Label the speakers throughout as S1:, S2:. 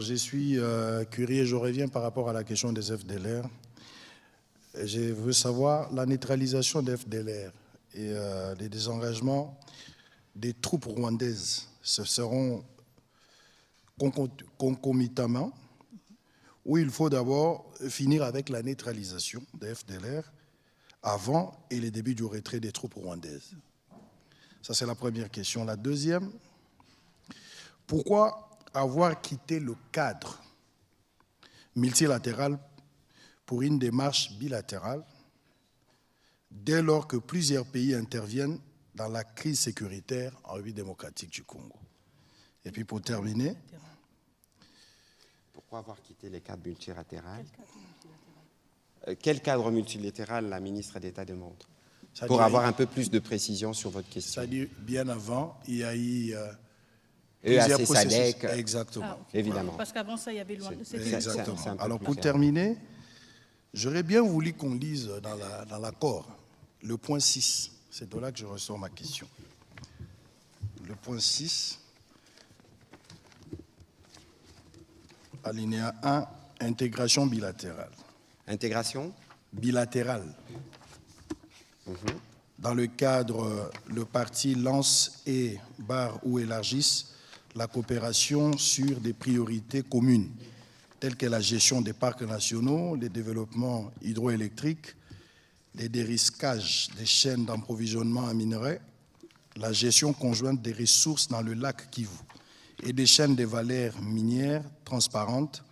S1: Je suis curieux, je reviens par rapport à la question des FDLR. Je veux savoir la neutralisation des FDLR et les désengagements des troupes rwandaises. Ce seront concomitamment ou il faut d'abord finir avec la neutralisation des FDLR avant et le début du retrait des troupes rwandaises. Ça, c'est la première question. La deuxième, pourquoi avoir quitté le cadre multilatéral pour une démarche bilatérale dès lors que plusieurs pays interviennent dans la crise sécuritaire en République démocratique du Congo? Et puis pour terminer,
S2: pourquoi avoir quitté les cadres multilatéraux? Quel cadre multilatéral la ministre d'État demande? Pour avoir un peu plus de précision sur votre question.
S1: C'est-à-dire, bien avant, il y a eu
S2: EAC, SADC,
S1: exactement.
S3: Ah, okay.
S2: Évidemment.
S3: Parce qu'avant ça, il y avait loin.
S1: Exactement. Alors, pour terminer, j'aurais bien voulu qu'on lise dans l'accord le point 6. C'est de là que je ressors ma question. Le point 6, alinéa 1, intégration bilatérale.
S2: Intégration
S1: bilatérale. Dans le cadre, le parti lance et barre ou élargisse la coopération sur des priorités communes, telles que la gestion des parcs nationaux, les développements hydroélectriques, les dérisquages des chaînes d'approvisionnement en minerais, la gestion conjointe des ressources dans le lac Kivu et des chaînes de valeur minières transparentes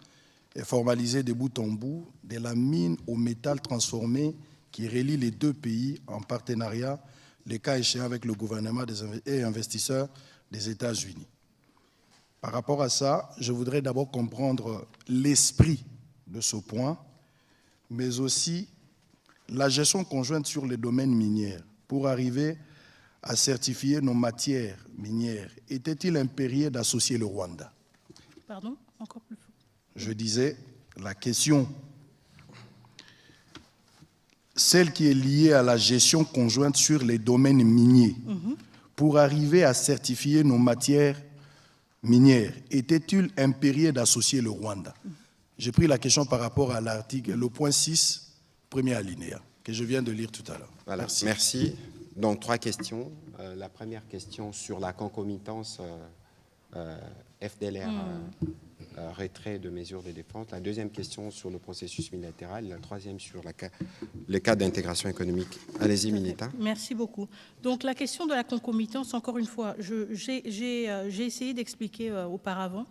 S1: et formalisées de bout en bout, de la mine au métal transformé qui relie les deux pays en partenariat, les cas échéants avec le gouvernement et investisseurs des États-Unis. Par rapport à ça, je voudrais d'abord comprendre l'esprit de ce point, mais aussi la gestion conjointe sur les domaines miniers pour arriver à certifier nos matières minières. Était-il impérieux d'associer le Rwanda?
S3: Pardon? Encore plus fort.
S1: Je disais, la question, celle qui est liée à la gestion conjointe sur les domaines miniers, pour arriver à certifier nos matières minières, était-il impérieux d'associer le Rwanda? J'ai pris la question par rapport à l'article, le point 6, premier alinéa, que je viens de lire tout à l'heure.
S2: Voilà. Merci. Donc, 3 questions. La première question sur la concomitance FDLR, retrait de mesures de défense. La deuxième question sur le processus bilatéral. La troisième sur le cadre d'intégration économique. Allez-y, Minita.
S3: Merci beaucoup. Donc, la question de la concomitance, encore une fois, j'ai essayé d'expliquer auparavant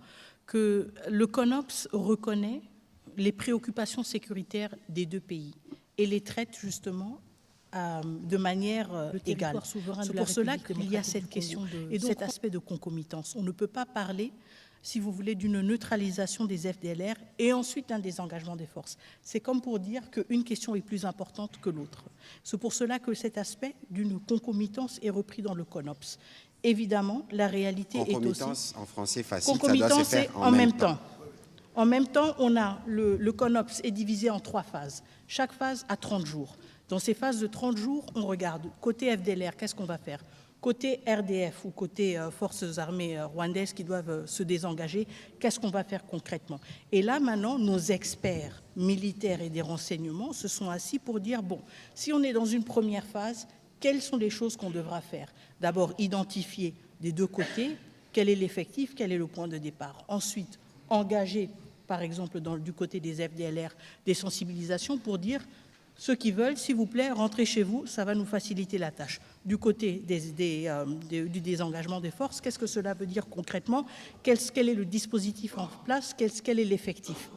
S3: que le CONOPS reconnaît les préoccupations sécuritaires des deux pays et les traite justement de manière égale. C'est pour cela qu'il y a cette question et donc cet aspect de concomitance. On ne peut pas parler, si vous voulez, d'une neutralisation des FDLR et ensuite un désengagement des forces. C'est comme pour dire qu'une question est plus importante que l'autre. C'est pour cela que cet aspect d'une concomitance est repris dans le CONOPS. Évidemment, la réalité est aussi...
S2: Concomitance, en français facile,
S3: concomitance,
S2: ça doit se faire
S3: en même temps. En même temps, on a le CONOPS est divisé en 3 phases. Chaque phase a 30 jours. Dans ces phases de 30 jours, on regarde côté FDLR, qu'est-ce qu'on va faire? Côté RDF ou côté forces armées rwandaises qui doivent se désengager, qu'est-ce qu'on va faire concrètement? Et là, maintenant, nos experts militaires et des renseignements se sont assis pour dire, bon, si on est dans une première phase, quelles sont les choses qu'on devra faire? D'abord, identifier des deux côtés, quel est l'effectif, quel est le point de départ. Ensuite, engager, par exemple, du côté des FDLR, des sensibilisations pour dire ceux qui veulent, s'il vous plaît, rentrez chez vous, ça va nous faciliter la tâche. Du côté du désengagement des forces, qu'est-ce que cela veut dire concrètement? Quel est le dispositif en place? Quel est l'effectif?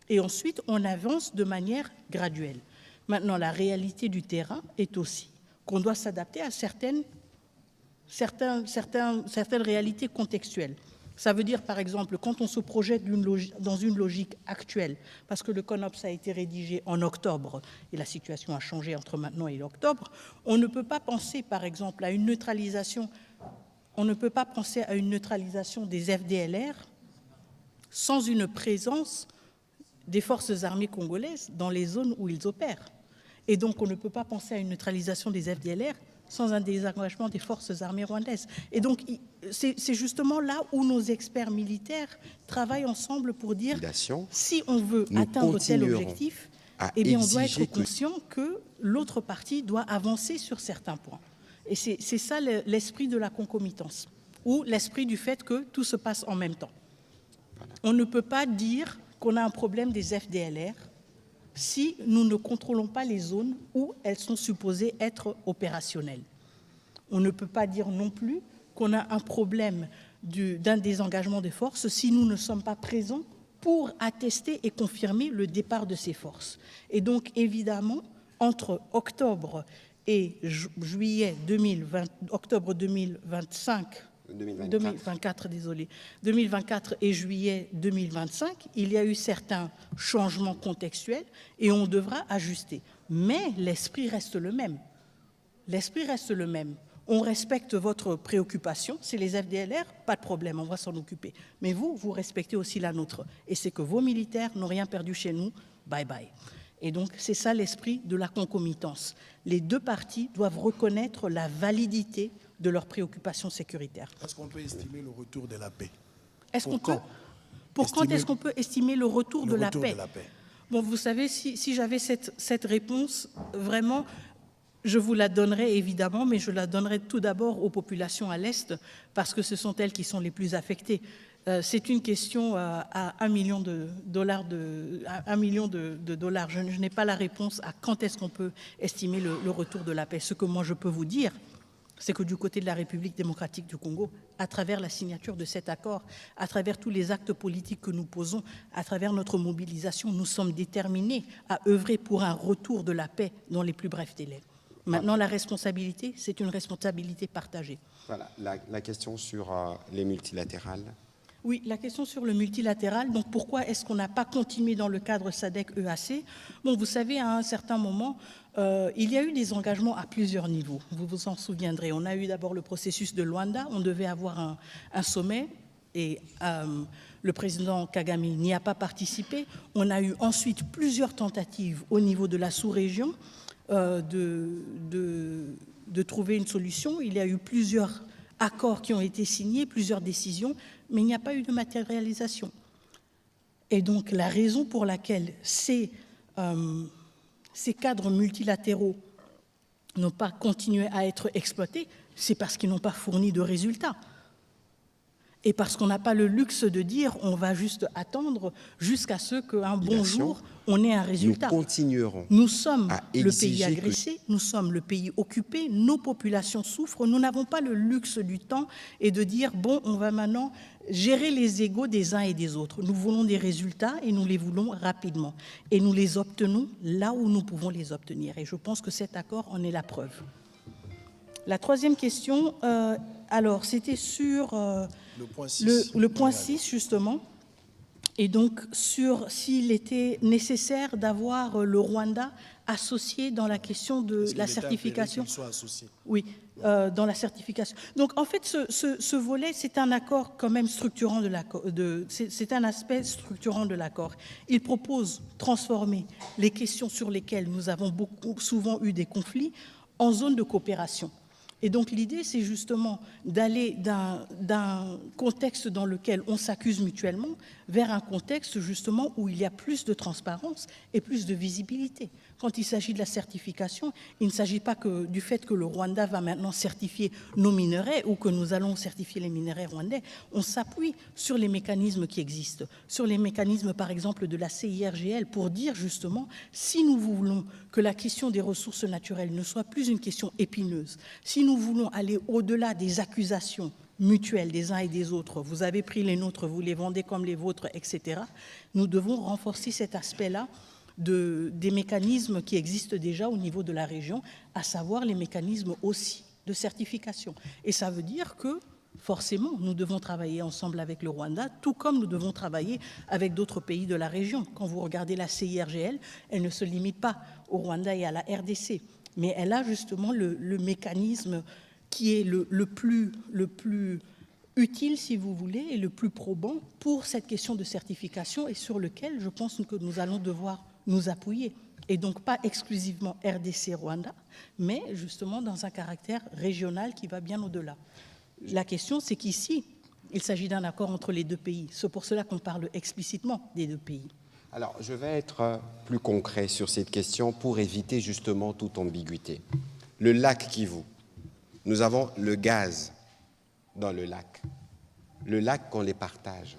S3: Et ensuite, on avance de manière graduelle. Maintenant, la réalité du terrain est aussi qu'on doit s'adapter à certaines réalités contextuelles. Ça veut dire, par exemple, quand on se projette dans une logique actuelle, parce que le CONOPS a été rédigé en octobre, et la situation a changé entre maintenant et octobre, on ne peut pas penser, par exemple, à une neutralisation, des FDLR sans une présence des forces armées congolaises dans les zones où ils opèrent. Et donc, on ne peut pas penser à une neutralisation des FDLR sans un désengagement des forces armées rwandaises. Et donc, c'est justement là où nos experts militaires travaillent ensemble pour dire si on veut atteindre tel objectif, eh bien, on doit être conscient que l'autre partie doit avancer sur certains points. Et c'est ça l'esprit de la concomitance, ou l'esprit du fait que tout se passe en même temps. On ne peut pas dire qu'on a un problème des FDLR si nous ne contrôlons pas les zones où elles sont supposées être opérationnelles. On ne peut pas dire non plus qu'on a un problème d'un désengagement des forces si nous ne sommes pas présents pour attester et confirmer le départ de ces forces. Et donc, évidemment, entre octobre et juillet 2024 et juillet 2025, il y a eu certains changements contextuels et on devra ajuster. Mais l'esprit reste le même. L'esprit reste le même. On respecte votre préoccupation, c'est les FDLR, pas de problème, on va s'en occuper. Mais vous respectez aussi la nôtre. Et c'est que vos militaires n'ont rien perdu chez nous, bye bye. Et donc, c'est ça l'esprit de la concomitance. Les deux parties doivent reconnaître la validité de leurs préoccupations sécuritaires.
S1: Est-ce qu'on peut estimer le retour de la paix?
S3: Pour quand est-ce qu'on peut estimer le retour de la paix? Bon, vous savez, si j'avais cette réponse, vraiment, je vous la donnerai évidemment, mais je la donnerai tout d'abord aux populations à l'Est, parce que ce sont elles qui sont les plus affectées. C'est une question à $1 million de dollars. Je n'ai pas la réponse à quand est-ce qu'on peut estimer le retour de la paix. Ce que moi je peux vous dire, c'est que du côté de la République démocratique du Congo, à travers la signature de cet accord, à travers tous les actes politiques que nous posons, à travers notre mobilisation, nous sommes déterminés à œuvrer pour un retour de la paix dans les plus brefs délais. Maintenant, la responsabilité, c'est une responsabilité partagée.
S2: Voilà, la question sur les multilatérales.
S3: Oui, la question sur le multilatéral, donc pourquoi est-ce qu'on n'a pas continué dans le cadre SADC-EAC? Bon, vous savez, à un certain moment, il y a eu des engagements à plusieurs niveaux, vous vous en souviendrez. On a eu d'abord le processus de Luanda, on devait avoir un sommet, et le président Kagame n'y a pas participé. On a eu ensuite plusieurs tentatives au niveau de la sous-région de trouver une solution. Il y a eu plusieurs accords qui ont été signés, plusieurs décisions, mais il n'y a pas eu de matérialisation. Et donc, la raison pour laquelle ces cadres multilatéraux n'ont pas continué à être exploités, c'est parce qu'ils n'ont pas fourni de résultats. Et parce qu'on n'a pas le luxe de dire on va juste attendre jusqu'à ce qu'un bon jour, on ait un résultat.
S2: Nous continuerons.
S3: Nous sommes le pays agressé, nous sommes le pays occupé, nos populations souffrent, nous n'avons pas le luxe du temps et de dire bon, on va maintenant gérer les égos des uns et des autres. Nous voulons des résultats et nous les voulons rapidement. Et nous les obtenons là où nous pouvons les obtenir. Et je pense que cet accord en est la preuve. La troisième question, alors c'était sur le point 6 justement, et donc sur s'il était nécessaire d'avoir le Rwanda associé dans la question de la certification. Oui, dans la certification. Donc en fait, ce volet, c'est un accord quand même structurant de l'accord. C'est un aspect structurant de l'accord. Il propose de transformer les questions sur lesquelles nous avons souvent eu des conflits en zone de coopération. Et donc l'idée, c'est justement d'aller d'un contexte dans lequel on s'accuse mutuellement vers un contexte justement où il y a plus de transparence et plus de visibilité. Quand il s'agit de la certification, il ne s'agit pas que du fait que le Rwanda va maintenant certifier nos minerais ou que nous allons certifier les minerais rwandais. On s'appuie sur les mécanismes qui existent, sur les mécanismes par exemple de la CIRGL pour dire justement si nous voulons que la question des ressources naturelles ne soit plus une question épineuse, si nous voulons aller au-delà des accusations mutuelles des uns et des autres, vous avez pris les nôtres, vous les vendez comme les vôtres, etc., nous devons renforcer cet aspect-là des mécanismes qui existent déjà au niveau de la région, à savoir les mécanismes aussi de certification. Et ça veut dire que, forcément, nous devons travailler ensemble avec le Rwanda, tout comme nous devons travailler avec d'autres pays de la région. Quand vous regardez la CIRGL, elle ne se limite pas au Rwanda et à la RDC, mais elle a justement le mécanisme qui est le plus utile, si vous voulez, et le plus probant pour cette question de certification et sur lequel je pense que nous allons devoir nous appuyer. et donc pas exclusivement RDC-Rwanda, mais justement dans un caractère régional qui va bien au-delà. La question, c'est qu'ici, il s'agit d'un accord entre les deux pays. C'est pour cela qu'on parle explicitement des deux pays.
S2: Alors, je vais être plus concret sur cette question pour éviter justement toute ambiguïté. Le lac Kivu, nous avons le gaz dans le lac. Le lac qu'on les partage.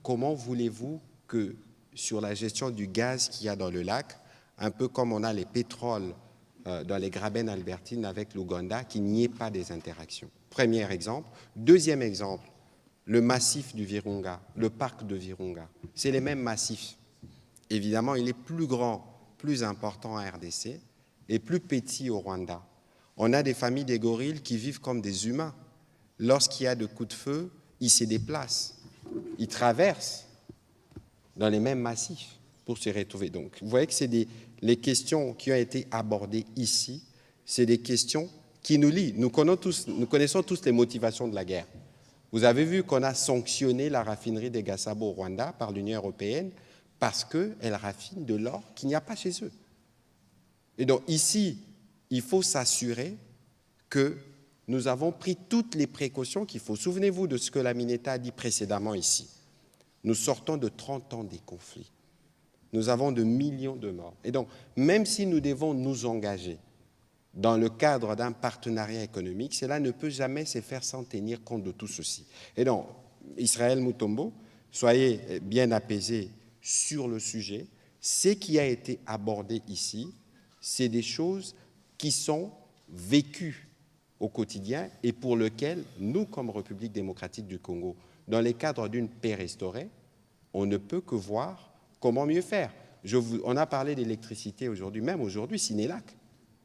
S2: Comment voulez-vous que sur la gestion du gaz qu'il y a dans le lac, un peu comme on a les pétroles dans les Graben albertines avec l'Ouganda, qu'il n'y ait pas des interactions? Premier exemple. Deuxième exemple, le massif du Virunga, le parc de Virunga. C'est les mêmes massifs. Évidemment, il est plus grand, plus important en RDC et plus petit au Rwanda. On a des familles des gorilles qui vivent comme des humains. Lorsqu'il y a de coups de feu, ils se déplacent, ils traversent dans les mêmes massifs pour se retrouver. Donc, vous voyez que c'est les questions qui ont été abordées ici, c'est des questions qui nous lient. Nous connaissons tous les motivations de la guerre. Vous avez vu qu'on a sanctionné la raffinerie des Gasabo au Rwanda par l'Union européenne parce qu'elle raffine de l'or qu'il n'y a pas chez eux. Et donc ici, il faut s'assurer que nous avons pris toutes les précautions qu'il faut. Souvenez-vous de ce que la Mineta a dit précédemment ici. Nous sortons de 30 ans des conflits. Nous avons de millions de morts. Et donc, même si nous devons nous engager dans le cadre d'un partenariat économique, cela ne peut jamais se faire sans tenir compte de tout ceci. Et donc, Israël Mutombo, soyez bien apaisés sur le sujet. Ce qui a été abordé ici, c'est des choses qui sont vécues au quotidien et pour lesquelles nous, comme République démocratique du Congo, dans le cadre d'une paix restaurée, on ne peut que voir comment mieux faire. On a parlé d'électricité aujourd'hui, même aujourd'hui, Sénélac.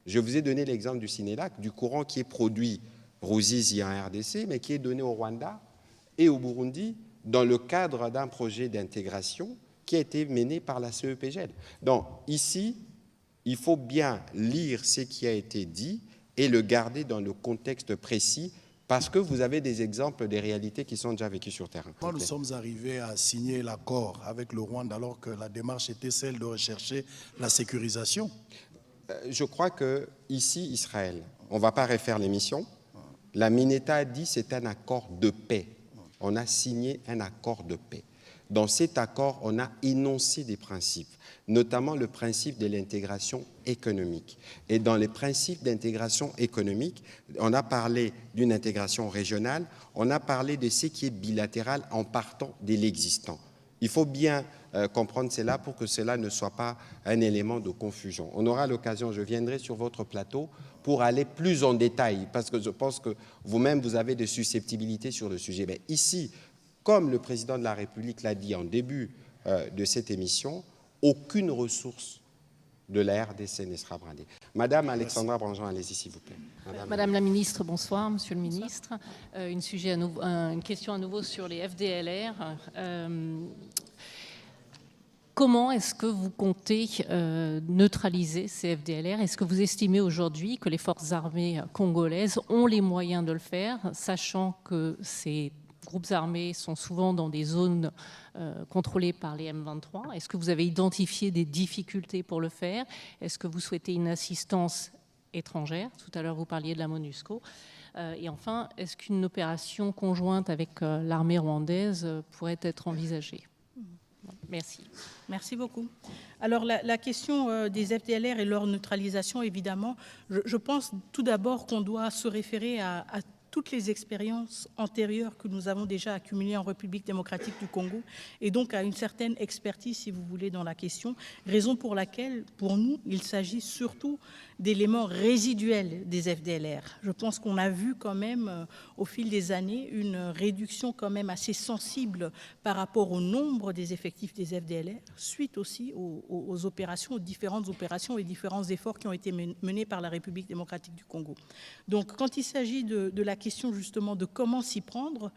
S2: Je vous ai donné l'exemple du Sénélac, du courant qui est produit Ruzizi en RDC, mais qui est donné au Rwanda et au Burundi dans le cadre d'un projet d'intégration qui a été mené par la CEPGL. Donc ici, il faut bien lire ce qui a été dit et le garder dans le contexte précis parce que vous avez des exemples des réalités qui sont déjà vécues sur terrain.
S1: Nous sommes arrivés à signer l'accord avec le Rwanda alors que la démarche était celle de rechercher la sécurisation.
S2: Je crois que ici, Israël, on ne va pas refaire l'émission. La Mineta a dit que c'est un accord de paix. On a signé un accord de paix. Dans cet accord, on a énoncé des principes, notamment le principe de l'intégration économique. Et dans les principes d'intégration économique, on a parlé d'une intégration régionale, on a parlé de ce qui est bilatéral en partant de l'existant. Il faut bien comprendre cela pour que cela ne soit pas un élément de confusion. On aura l'occasion, je viendrai sur votre plateau pour aller plus en détail, parce que je pense que vous-même, vous avez des susceptibilités sur le sujet. Mais ici, comme le président de la République l'a dit en début de cette émission, aucune ressource de la RDC ne sera brandée. Madame Alexandra Brangeon, allez-y s'il vous plaît.
S4: Madame la ministre, bonsoir. Monsieur le ministre, une question à nouveau sur les FDLR. Comment est-ce que vous comptez neutraliser ces FDLR? Est-ce que vous estimez aujourd'hui que les forces armées congolaises ont les moyens de le faire, sachant que ces groupes armés sont souvent dans des zones contrôlées par les M23? Est-ce que vous avez identifié des difficultés pour le faire? Est-ce que vous souhaitez une assistance étrangère? Tout à l'heure, vous parliez de la MONUSCO. Et enfin, est-ce qu'une opération conjointe avec l'armée rwandaise pourrait être envisagée? Merci.
S3: Merci beaucoup. Alors, la question des FDLR et leur neutralisation, évidemment, je pense tout d'abord qu'on doit se référer à toutes les expériences antérieures que nous avons déjà accumulées en République démocratique du Congo et donc à une certaine expertise, si vous voulez, dans la question, raison pour laquelle, pour nous, il s'agit surtout d'éléments résiduels des FDLR. Je pense qu'on a vu quand même, au fil des années, une réduction quand même assez sensible par rapport au nombre des effectifs des FDLR, suite aussi aux opérations, aux différentes opérations et différents efforts qui ont été menés par la République démocratique du Congo. Donc, quand il s'agit de la question justement de comment s'y prendre,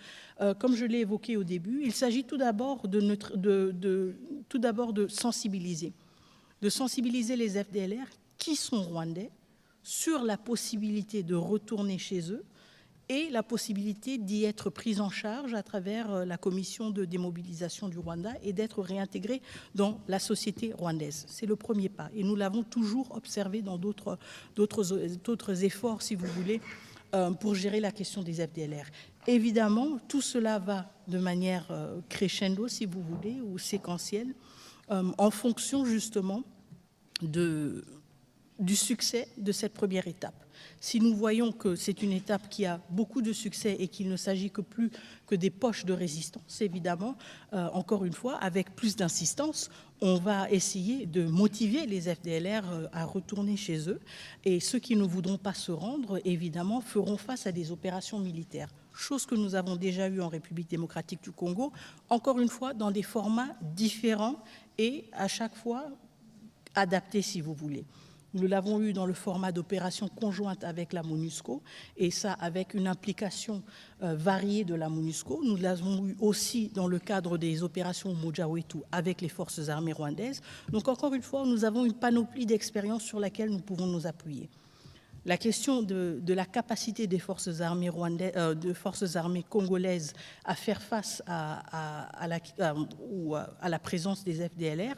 S3: comme je l'ai évoqué au début, il s'agit tout d'abord de sensibiliser les FDLR qui sont rwandais sur la possibilité de retourner chez eux et la possibilité d'y être prise en charge à travers la commission de démobilisation du Rwanda et d'être réintégré dans la société rwandaise. C'est le premier pas. Et nous l'avons toujours observé dans d'autres efforts, si vous voulez, pour gérer la question des FDLR. Évidemment, tout cela va de manière crescendo, si vous voulez, ou séquentielle, en fonction justement du succès de cette première étape. Si nous voyons que c'est une étape qui a beaucoup de succès et qu'il ne s'agit que plus que des poches de résistance, évidemment, encore une fois, avec plus d'insistance, on va essayer de motiver les FDLR à retourner chez eux. Et ceux qui ne voudront pas se rendre, évidemment, feront face à des opérations militaires. Chose que nous avons déjà eue en République démocratique du Congo, encore une fois, dans des formats différents et à chaque fois adaptés, si vous voulez. Nous l'avons eu dans le format d'opération conjointe avec la MONUSCO, et ça avec une implication variée de la MONUSCO. Nous l'avons eu aussi dans le cadre des opérations Moja Wetu avec les forces armées rwandaises. Donc encore une fois, nous avons une panoplie d'expériences sur laquelle nous pouvons nous appuyer. La question de la capacité des forces armées congolaises à faire face à la présence des FDLR.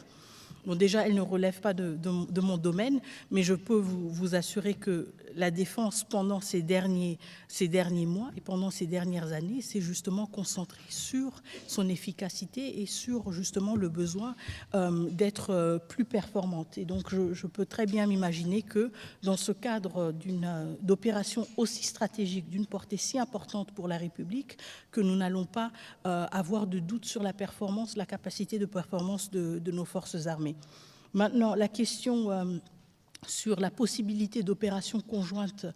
S3: Bon, déjà, elle ne relève pas de mon domaine, mais je peux vous assurer que la défense, pendant ces derniers mois et pendant ces dernières années, s'est justement concentrée sur son efficacité et sur justement le besoin d'être plus performante. Et donc, je peux très bien m'imaginer que dans ce cadre d'opération aussi stratégique, d'une portée si importante pour la République, que nous n'allons pas avoir de doute sur la performance, la capacité de performance de nos forces armées. Maintenant, la question sur la possibilité d'opérations conjointes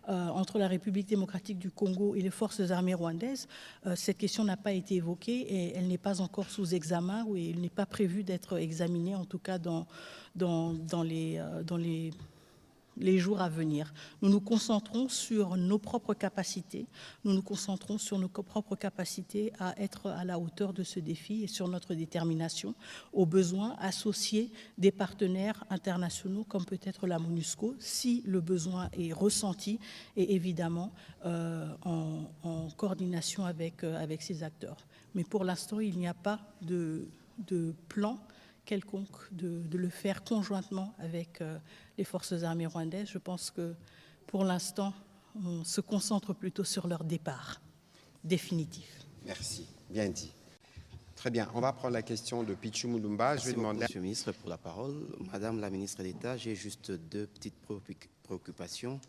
S3: entre la République démocratique du Congo et les forces armées rwandaises, cette question n'a pas été évoquée et elle n'est pas encore sous examen, ou elle n'est pas prévue d'être examinée, en tout cas dans les jours à venir. Nous nous concentrons sur nos propres capacités, à être à la hauteur de ce défi et sur notre détermination, au besoin associer des partenaires internationaux comme peut-être la MONUSCO, si le besoin est ressenti, et évidemment en coordination avec ces acteurs. Mais pour l'instant, il n'y a pas de plan quelconque de le faire conjointement avec les forces armées rwandaises. Je pense que pour l'instant, on se concentre plutôt sur leur départ définitif.
S2: Merci, bien dit. Très bien, on va prendre la question de Pichu Mulumba. Je vais demander...
S5: Monsieur le ministre, pour la parole. Madame la ministre d'État, j'ai juste deux petites préoccupations.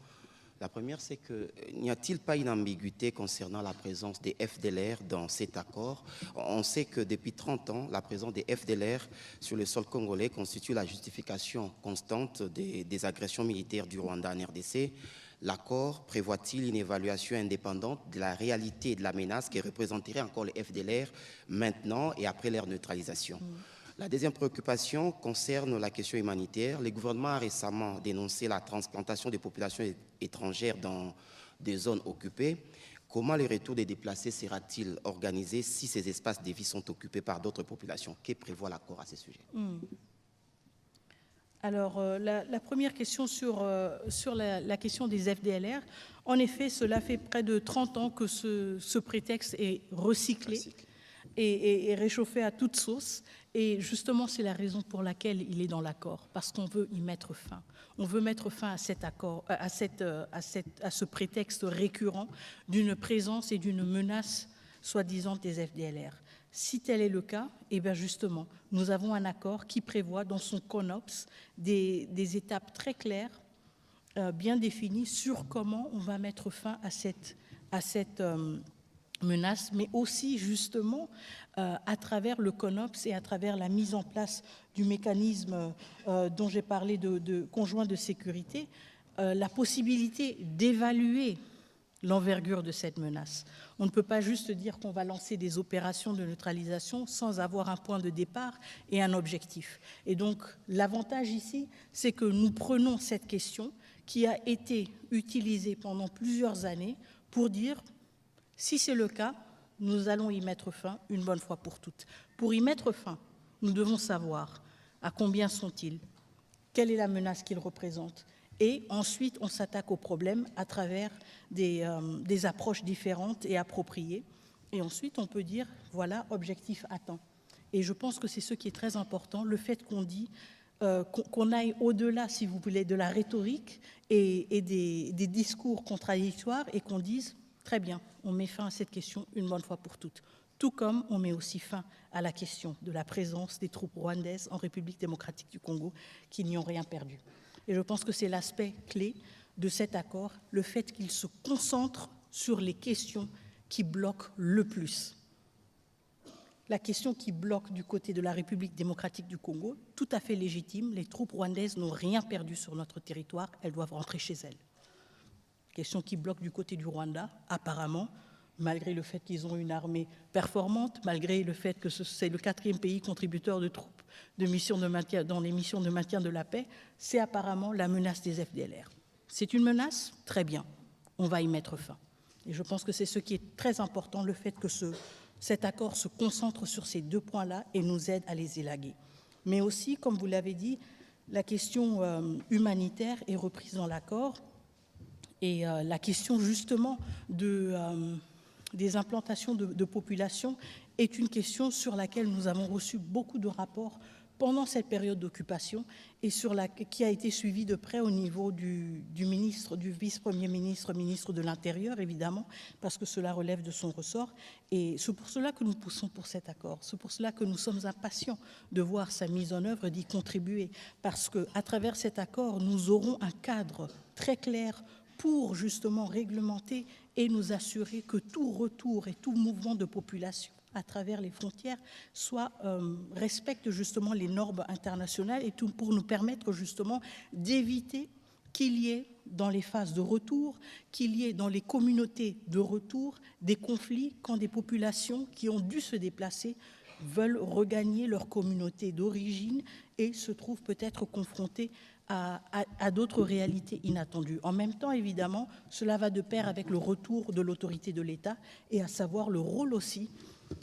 S5: La première, c'est que n'y a-t-il pas une ambiguïté concernant la présence des FDLR dans cet accord? On sait que depuis 30 ans, la présence des FDLR sur le sol congolais constitue la justification constante des agressions militaires du Rwanda en RDC. L'accord prévoit-il une évaluation indépendante de la réalité et de la menace qui représenterait encore les FDLR maintenant et après leur neutralisation? La deuxième préoccupation concerne la question humanitaire. Le gouvernement a récemment dénoncé la transplantation des populations étrangères dans des zones occupées. Comment le retour des déplacés sera-t-il organisé si ces espaces de vie sont occupés par d'autres populations? Que prévoit l'accord à ce sujet?
S3: Alors, la première question sur la question des FDLR, en effet, cela fait près de 30 ans que ce prétexte est recyclé. Et réchauffé à toute sauce. Et justement, c'est la raison pour laquelle il est dans l'accord, parce qu'on veut y mettre fin. On veut mettre fin à cet accord, à ce prétexte récurrent d'une présence et d'une menace soi-disant des FDLR. Si tel est le cas, eh bien justement, nous avons un accord qui prévoit dans son CONOPS des étapes très claires, bien définies sur comment on va mettre fin à cette menace, mais aussi justement à travers le CONOPS et à travers la mise en place du mécanisme dont j'ai parlé de conjoint de sécurité, la possibilité d'évaluer l'envergure de cette menace. On ne peut pas juste dire qu'on va lancer des opérations de neutralisation sans avoir un point de départ et un objectif. Et donc l'avantage ici, c'est que nous prenons cette question qui a été utilisée pendant plusieurs années pour dire: si c'est le cas, nous allons y mettre fin une bonne fois pour toutes. Pour y mettre fin, nous devons savoir à combien sont-ils, quelle est la menace qu'ils représentent, Et ensuite, on s'attaque au problème à travers des approches différentes et appropriées. Et ensuite, on peut dire, voilà, objectif atteint. Et je pense que c'est ce qui est très important, le fait qu'on dit, qu'on aille au-delà, si vous voulez, de la rhétorique et des discours contradictoires et qu'on dise, très bien, on met fin à cette question une bonne fois pour toutes. Tout comme on met aussi fin à la question de la présence des troupes rwandaises en République démocratique du Congo qui n'y ont rien perdu. Et je pense que c'est l'aspect clé de cet accord, le fait qu'il se concentre sur les questions qui bloquent le plus. La question qui bloque du côté de la République démocratique du Congo, tout à fait légitime, les troupes rwandaises n'ont rien perdu sur notre territoire, elles doivent rentrer chez elles. Question qui bloque du côté du Rwanda, apparemment, malgré le fait qu'ils ont une armée performante, malgré le fait que c'est le 4e pays contributeur de troupes de missions de maintien, dans les missions de maintien de la paix, c'est apparemment la menace des FDLR. C'est une menace? Très bien, on va y mettre fin. Et je pense que c'est ce qui est très important, le fait que cet accord se concentre sur ces 2 points-là et nous aide à les élaguer. Mais aussi, comme vous l'avez dit, la question humanitaire est reprise dans l'accord et la question justement des implantations de population est une question sur laquelle nous avons reçu beaucoup de rapports pendant cette période d'occupation et qui a été suivie de près au niveau du ministre, du vice-premier ministre, ministre de l'Intérieur, évidemment, parce que cela relève de son ressort. Et c'est pour cela que nous poussons pour cet accord. C'est pour cela que nous sommes impatients de voir sa mise en œuvre, d'y contribuer, parce qu'à travers cet accord, nous aurons un cadre très clair pour justement réglementer et nous assurer que tout retour et tout mouvement de population à travers les frontières respecte justement les normes internationales et tout pour nous permettre justement d'éviter qu'il y ait dans les phases de retour, qu'il y ait dans les communautés de retour des conflits quand des populations qui ont dû se déplacer veulent regagner leur communauté d'origine et se trouvent peut-être confrontées à d'autres réalités inattendues. En même temps, évidemment, cela va de pair avec le retour de l'autorité de l'État et à savoir le rôle aussi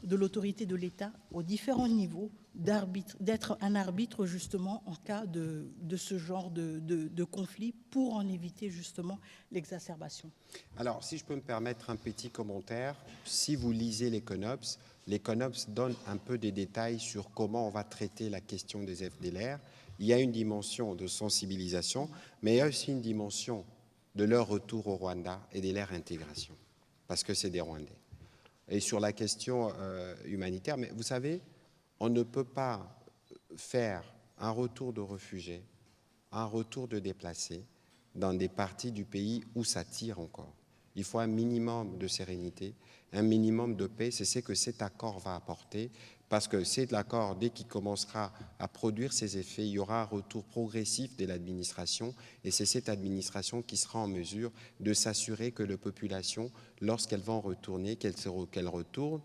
S3: de l'autorité de l'État aux différents niveaux d'être un arbitre justement en cas de ce genre de conflit pour en éviter justement l'exacerbation.
S2: Alors, si je peux me permettre un petit commentaire, si vous lisez les CONOPS donnent un peu des détails sur comment on va traiter la question des FDLR. Il y a une dimension de sensibilisation, mais il y a aussi une dimension de leur retour au Rwanda et de leur intégration, parce que c'est des Rwandais. Et sur la question humanitaire, mais vous savez, on ne peut pas faire un retour de réfugiés, un retour de déplacés dans des parties du pays où ça tire encore. Il faut un minimum de sérénité, un minimum de paix, c'est ce que cet accord va apporter, parce que c'est l'accord, dès qu'il commencera à produire ses effets, il y aura un retour progressif de l'administration, et c'est cette administration qui sera en mesure de s'assurer que les populations, lorsqu'elles vont retourner, qu'elles retournent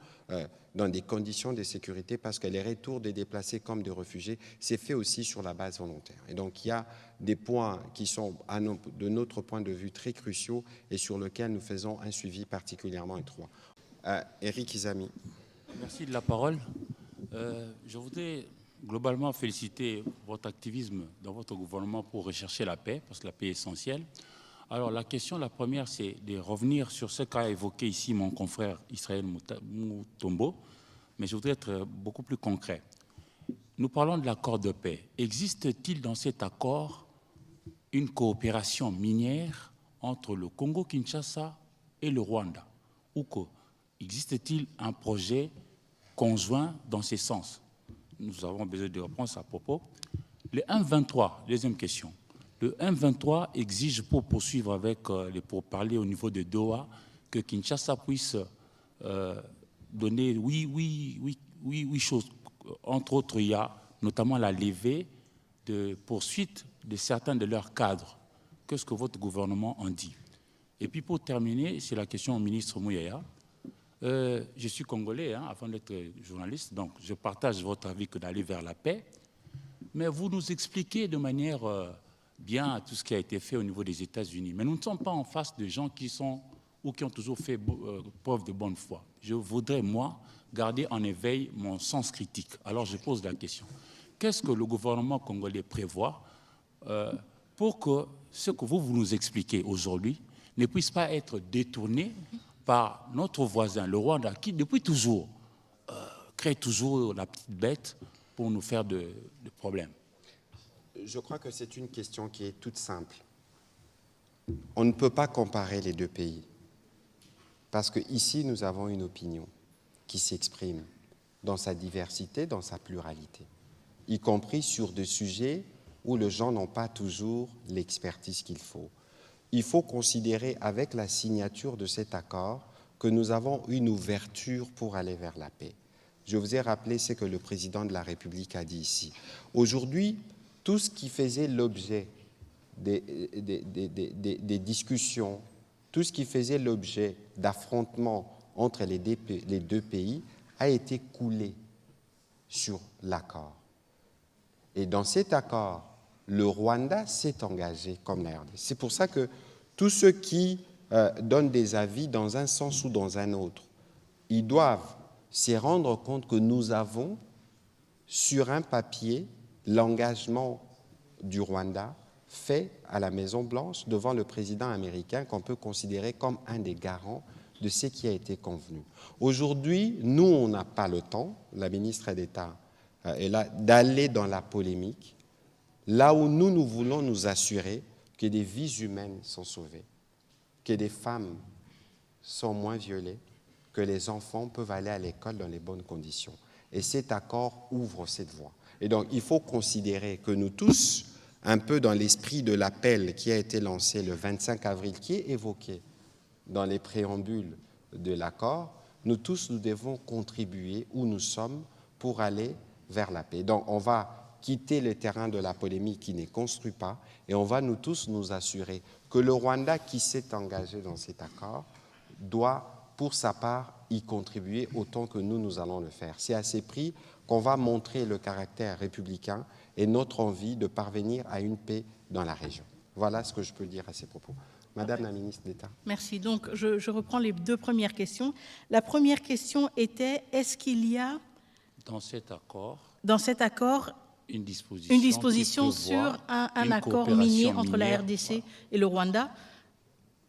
S2: dans des conditions de sécurité, parce que les retours des déplacés comme des réfugiés, c'est fait aussi sur la base volontaire. Et donc, il y a des points qui sont, de notre point de vue, très cruciaux et sur lesquels nous faisons un suivi particulièrement étroit. Éric Izami.
S6: Merci de la parole. Je voudrais globalement féliciter votre activisme dans votre gouvernement pour rechercher la paix, parce que la paix est essentielle. Alors la question, la première, c'est de revenir sur ce qu'a évoqué ici mon confrère Israël Mutombo, mais je voudrais être beaucoup plus concret. Nous parlons de l'accord de paix. Existe-t-il dans cet accord une coopération minière entre le Congo-Kinshasa et le Rwanda? Ou existe-t-il un projet conjoint dans ces sens? Nous avons besoin de réponses à propos. Le 1.23, deuxième question. Le 1.23 exige pour poursuivre avec les pourparlers au niveau de Doha que Kinshasa puisse donner oui choses. Entre autres, il y a notamment la levée de poursuite de certains de leurs cadres. Qu'est-ce que votre gouvernement en dit? Et puis pour terminer, c'est la question au ministre Mouyaya. Je suis congolais, avant d'être journaliste, donc je partage votre avis que d'aller vers la paix. Mais vous nous expliquez de manière bien tout ce qui a été fait au niveau des États-Unis. Mais nous ne sommes pas en face de gens qui sont ou qui ont toujours fait preuve de bonne foi. Je voudrais, moi, garder en éveil mon sens critique. Alors je pose la question. Qu'est-ce que le gouvernement congolais prévoit pour que ce que vous nous expliquez aujourd'hui ne puisse pas être détourné par notre voisin, le Rwanda, qui depuis toujours crée toujours la petite bête pour nous faire de problèmes.
S2: Je crois que c'est une question qui est toute simple. On ne peut pas comparer les deux pays, parce qu'ici, nous avons une opinion qui s'exprime dans sa diversité, dans sa pluralité, y compris sur des sujets où les gens n'ont pas toujours l'expertise qu'il faut. Il faut considérer avec la signature de cet accord que nous avons une ouverture pour aller vers la paix. Je vous ai rappelé ce que le président de la République a dit ici. Aujourd'hui, tout ce qui faisait l'objet des discussions, tout ce qui faisait l'objet d'affrontements entre les deux pays a été coulé sur l'accord. Et dans cet accord, le Rwanda s'est engagé comme la RDC. C'est pour ça que tous ceux qui donnent des avis dans un sens ou dans un autre, ils doivent se rendre compte que nous avons sur un papier l'engagement du Rwanda fait à la Maison-Blanche devant le président américain qu'on peut considérer comme un des garants de ce qui a été convenu. Aujourd'hui, nous, on n'a pas le temps, la ministre d'État est là, d'aller dans la polémique, là où nous voulons nous assurer que des vies humaines sont sauvées, que des femmes sont moins violées, que les enfants peuvent aller à l'école dans les bonnes conditions. Et cet accord ouvre cette voie. Et donc, il faut considérer que nous tous, un peu dans l'esprit de l'appel qui a été lancé le 25 avril, qui est évoqué dans les préambules de l'accord, nous tous, nous devons contribuer où nous sommes pour aller vers la paix. Donc, on va quitter le terrain de la polémique qui ne construit pas et on va nous tous nous assurer que le Rwanda qui s'est engagé dans cet accord doit, pour sa part, y contribuer autant que nous allons le faire. C'est à ces prix qu'on va montrer le caractère républicain et notre envie de parvenir à une paix dans la région. Voilà ce que je peux dire à ces propos. Madame la ministre d'État.
S3: Merci. Donc, je reprends les deux premières questions. La première question était, est-ce qu'il y a dans cet accord une disposition sur un accord minier entre la RDC et le Rwanda?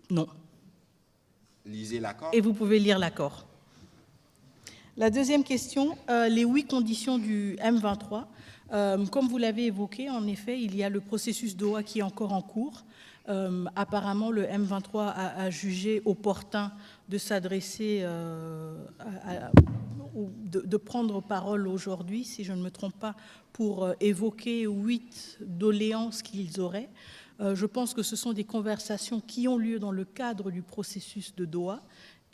S3: Non.
S2: Lisez l'accord.
S3: Et vous pouvez lire l'accord. La deuxième question, les 8 conditions du M23. Comme vous l'avez évoqué, en effet, il y a le processus Doha qui est encore en cours. Apparemment, le M23 a jugé opportun de s'adresser, de prendre parole aujourd'hui, si je ne me trompe pas, pour évoquer 8 doléances qu'ils auraient. Je pense que ce sont des conversations qui ont lieu dans le cadre du processus de Doha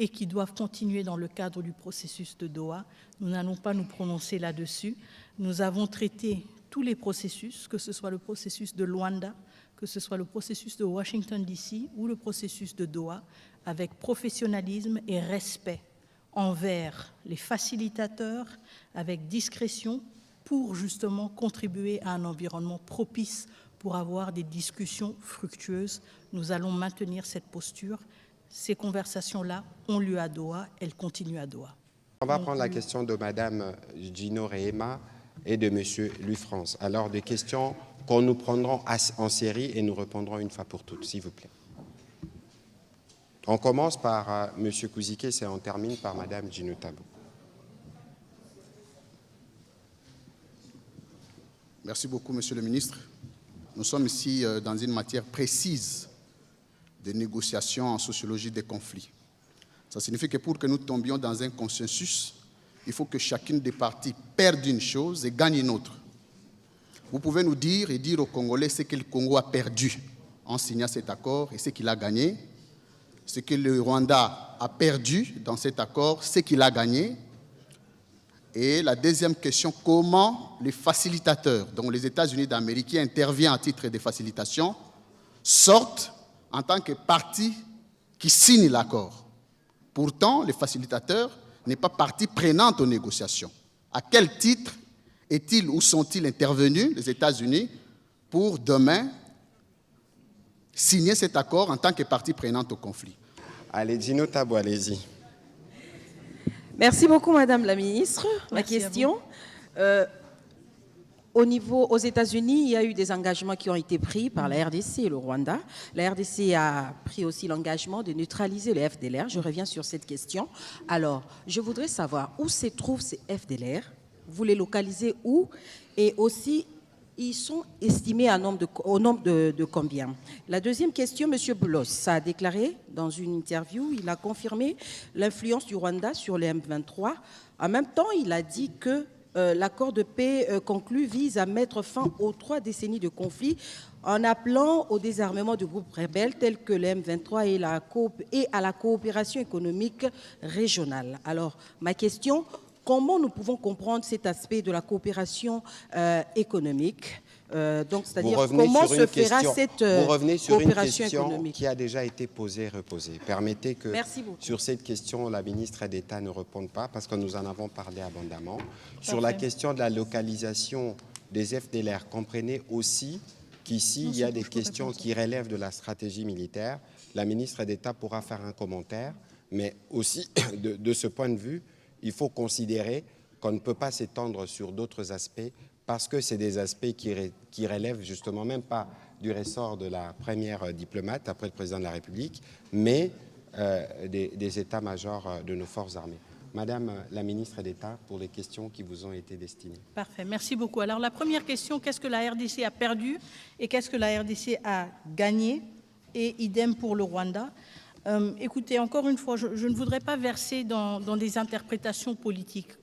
S3: et qui doivent continuer dans le cadre du processus de Doha. Nous n'allons pas nous prononcer là-dessus. Nous avons traité tous les processus, que ce soit le processus de Luanda, que ce soit le processus de Washington DC ou le processus de Doha, avec professionnalisme et respect envers les facilitateurs, avec discrétion, pour justement contribuer à un environnement propice pour avoir des discussions fructueuses. Nous allons maintenir cette posture. Ces conversations-là ont lieu à Doha, elles continuent à Doha.
S2: On va prendre la question de Madame Gino Rehema et de Monsieur Louis France. Alors, des questions qu'on nous prendrons en série et nous répondrons une fois pour toutes, s'il vous plaît. On commence par Monsieur Kouzike et on termine par Madame Gino Tabo.
S7: Merci beaucoup, Monsieur le Ministre. Nous sommes ici dans une matière précise de négociation en sociologie des conflits. Ça signifie que pour que nous tombions dans un consensus, il faut que chacune des parties perde une chose et gagne une autre. Vous pouvez nous dire et dire aux Congolais ce que le Congo a perdu en signant cet accord et ce qu'il a gagné, ce que le Rwanda a perdu dans cet accord, ce qu'il a gagné. Et la deuxième question, comment les facilitateurs, dont les États-Unis d'Amérique qui interviennent à titre de facilitation, sortent en tant que partie qui signe l'accord. Pourtant, le facilitateur n'est pas partie prenante aux négociations. À quel titre est-il ou sont-ils intervenus, les États-Unis, pour demain signer cet accord en tant que partie prenante au conflit?
S2: Allez, Gino Tabo, allez-y.
S8: Merci beaucoup, Madame la Ministre. Ma
S3: Merci
S8: question, Aux États-Unis, il y a eu des engagements qui ont été pris par la RDC et le Rwanda. La RDC a pris aussi l'engagement de neutraliser les FDLR. Je reviens sur cette question. Alors, je voudrais savoir où se trouvent ces FDLR. Vous les localisez où? Et aussi, ils sont estimés au nombre de combien? La deuxième question, M. Boulos a déclaré dans une interview, il a confirmé l'influence du Rwanda sur les M23. En même temps, il a dit que l'accord de paix conclu vise à mettre fin aux 3 décennies de conflit en appelant au désarmement de groupes rebelles tels que le M23 et à la coopération économique régionale. Alors, ma question, comment nous pouvons comprendre cet aspect de la coopération économique? Donc, c'est-à-dire comment se fera cette
S2: vous revenez sur
S8: coopération
S2: une question
S8: économique
S2: qui a déjà été posée et reposée. Permettez que sur cette question, la ministre d'État ne réponde pas parce que nous en avons parlé abondamment. Sur la question de la localisation des FDLR, comprenez aussi qu'ici, il y a des questions qui relèvent de la stratégie militaire. La ministre d'État pourra faire un commentaire, mais aussi de ce point de vue, il faut considérer qu'on ne peut pas s'étendre sur d'autres aspects parce que c'est des aspects qui relèvent justement même pas du ressort de la première diplomate après le président de la République, mais des états-majors de nos forces armées. Madame la ministre d'État, pour les questions qui vous ont été destinées.
S3: Parfait, merci beaucoup. Alors la première question, qu'est-ce que la RDC a perdu et qu'est-ce que la RDC a gagné? Et idem pour le Rwanda. Écoutez, encore une fois, je ne voudrais pas verser dans des interprétations politiques.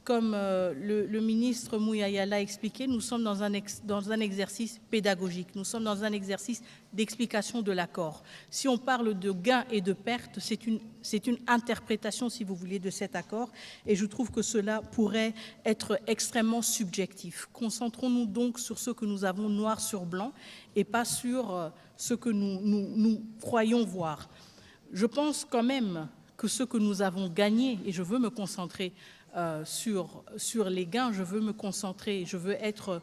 S3: Comme le ministre Mouyaya l'a expliqué, nous sommes dans un exercice pédagogique, nous sommes dans un exercice d'explication de l'accord. Si on parle de gains et de pertes, c'est une interprétation, si vous voulez, de cet accord, et je trouve que cela pourrait être extrêmement subjectif. Concentrons-nous donc sur ce que nous avons noir sur blanc et pas sur ce que nous croyons voir. Je pense quand même que ce que nous avons gagné, et je veux me concentrer sur les gains, je veux me concentrer, je veux être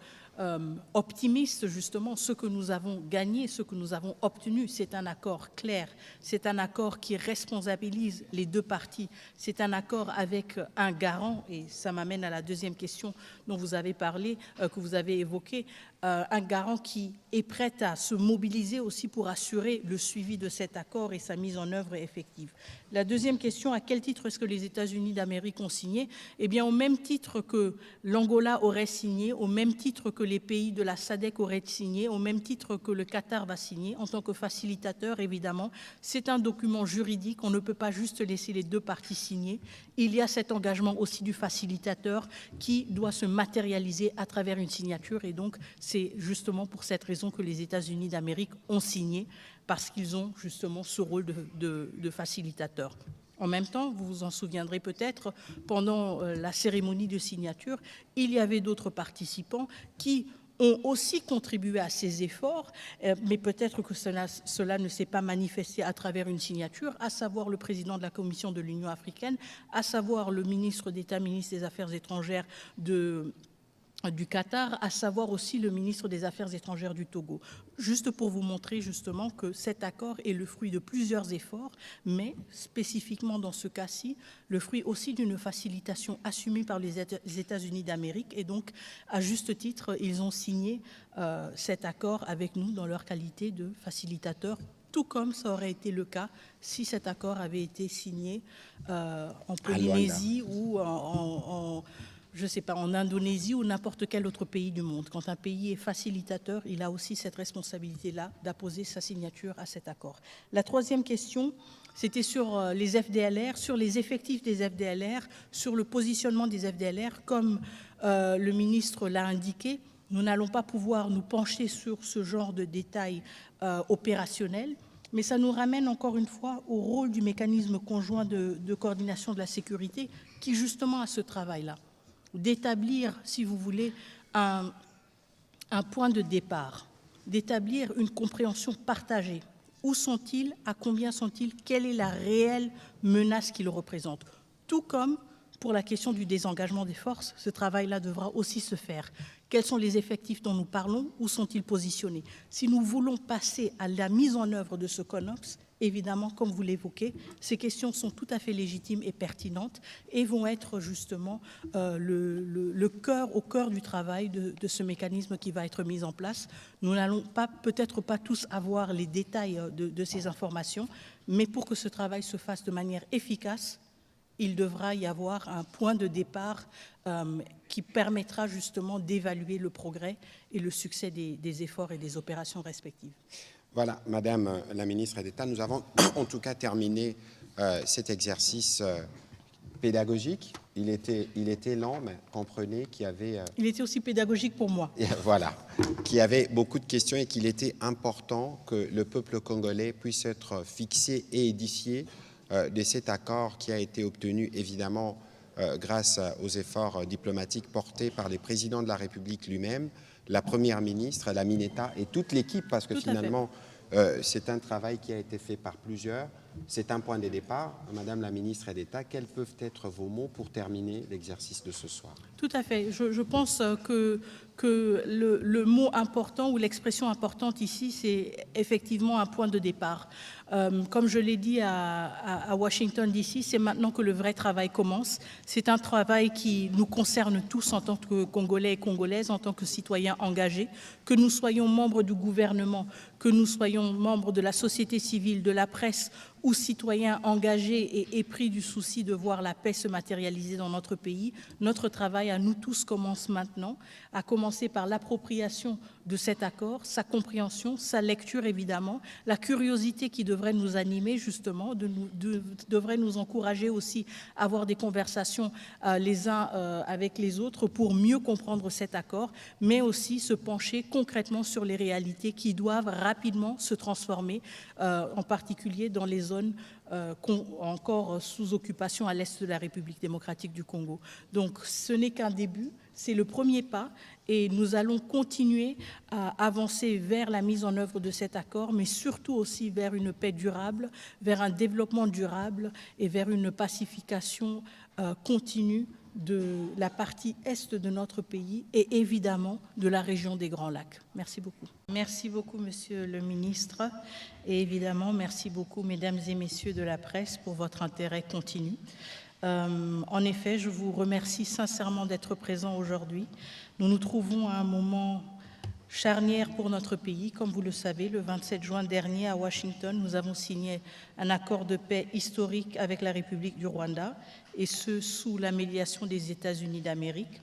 S3: optimiste justement. Ce que nous avons gagné, ce que nous avons obtenu, c'est un accord clair, c'est un accord qui responsabilise les deux parties, c'est un accord avec un garant, et ça m'amène à la deuxième question dont vous avez parlé, que vous avez évoquée, un garant qui est prêt à se mobiliser aussi pour assurer le suivi de cet accord et sa mise en œuvre effective. La deuxième question, à quel titre est-ce que les États-Unis d'Amérique ont signé? Eh bien, au même titre que l'Angola aurait signé, au même titre que les pays de la SADC auraient signé, au même titre que le Qatar va signer, en tant que facilitateur, évidemment. C'est un document juridique, on ne peut pas juste laisser les deux parties signer. Il y a cet engagement aussi du facilitateur qui doit se matérialiser à travers une signature, et donc c'est justement pour cette raison que les États-Unis d'Amérique ont signé, parce qu'ils ont justement ce rôle de facilitateur. En même temps, vous vous en souviendrez peut-être, pendant la cérémonie de signature, il y avait d'autres participants qui ont aussi contribué à ces efforts, mais peut-être que cela ne s'est pas manifesté à travers une signature, à savoir le président de la Commission de l'Union africaine, à savoir le ministre d'État, ministre des Affaires étrangères du Qatar, à savoir aussi le ministre des Affaires étrangères du Togo. Juste pour vous montrer justement que cet accord est le fruit de plusieurs efforts, mais spécifiquement dans ce cas-ci, le fruit aussi d'une facilitation assumée par les États-Unis d'Amérique, et donc à juste titre, ils ont signé cet accord avec nous dans leur qualité de facilitateur, tout comme ça aurait été le cas si cet accord avait été signé en Polynésie ou je ne sais pas, en Indonésie ou n'importe quel autre pays du monde. Quand un pays est facilitateur, il a aussi cette responsabilité-là d'apposer sa signature à cet accord. La troisième question, c'était sur les FDLR, sur les effectifs des FDLR, sur le positionnement des FDLR. Comme le ministre l'a indiqué, nous n'allons pas pouvoir nous pencher sur ce genre de détails opérationnels, mais ça nous ramène encore une fois au rôle du mécanisme conjoint de coordination de la sécurité qui justement a ce travail-là, d'établir, si vous voulez, un point de départ, d'établir une compréhension partagée. Où sont-ils? À combien sont-ils? Quelle est la réelle menace qu'ils représentent? Tout comme pour la question du désengagement des forces, ce travail-là devra aussi se faire. Quels sont les effectifs dont nous parlons? Où sont-ils positionnés? Si nous voulons passer à la mise en œuvre de ce CONOPS, évidemment, comme vous l'évoquez, ces questions sont tout à fait légitimes et pertinentes et vont être justement au cœur du travail de ce mécanisme qui va être mis en place. Nous n'allons peut-être pas tous avoir les détails de ces informations, mais pour que ce travail se fasse de manière efficace, il devra y avoir un point de départ qui permettra justement d'évaluer le progrès et le succès des efforts et des opérations respectives.
S2: Voilà, Madame la ministre d'État, nous avons en tout cas terminé cet exercice pédagogique. Il était lent, mais comprenez qu'il y avait...
S3: Il était aussi pédagogique pour moi.
S2: Voilà, qu'il y avait beaucoup de questions et qu'il était important que le peuple congolais puisse être fixé et édifié de cet accord qui a été obtenu évidemment grâce aux efforts diplomatiques portés par les présidents de la République lui-même, la Première ministre, la Mineta et toute l'équipe, parce que finalement, c'est un travail qui a été fait par plusieurs. C'est un point de départ. Madame la ministre d'État, quels peuvent être vos mots pour terminer l'exercice de ce soir?
S3: Tout à fait. Je pense que le mot important ou l'expression importante ici, c'est effectivement un point de départ. Comme je l'ai dit à Washington DC, c'est maintenant que le vrai travail commence. C'est un travail qui nous concerne tous en tant que Congolais et Congolaises, en tant que citoyens engagés, que nous soyons membres du gouvernement, que nous soyons membres de la société civile, de la presse ou citoyens engagés et épris du souci de voir la paix se matérialiser dans notre pays. Notre travail à nous tous commence maintenant, à commencer par l'appropriation de cet accord, sa compréhension, sa lecture évidemment, la curiosité qui devrait nous animer justement, devrait nous encourager aussi à avoir des conversations les uns avec les autres pour mieux comprendre cet accord, mais aussi se pencher concrètement sur les réalités qui doivent rapidement se transformer, en particulier dans les zones encore sous occupation à l'est de la République démocratique du Congo. Donc ce n'est qu'un début, c'est le premier pas et nous allons continuer à avancer vers la mise en œuvre de cet accord, mais surtout aussi vers une paix durable, vers un développement durable et vers une pacification continue de la partie est de notre pays et évidemment de la région des Grands Lacs. Merci beaucoup. Merci beaucoup, Monsieur le Ministre. Et évidemment, merci beaucoup, Mesdames et Messieurs de la presse, pour votre intérêt continu. En effet, je vous remercie sincèrement d'être présents aujourd'hui. Nous nous trouvons à un moment charnière pour notre pays. Comme vous le savez, le 27 juin dernier à Washington, nous avons signé un accord de paix historique avec la République du Rwanda, et ce, sous la médiation des États-Unis d'Amérique.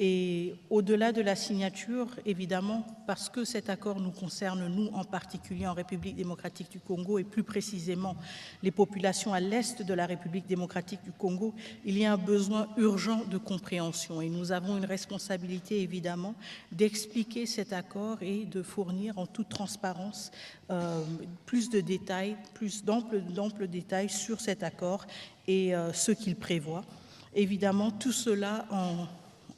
S3: Et au-delà de la signature, évidemment, parce que cet accord nous concerne, nous en particulier en République démocratique du Congo, et plus précisément les populations à l'est de la République démocratique du Congo, il y a un besoin urgent de compréhension. Et nous avons une responsabilité, évidemment, d'expliquer cet accord et de fournir en toute transparence plus de détails, plus d'amples détails sur cet accord et ce qu'il prévoit. Évidemment, tout cela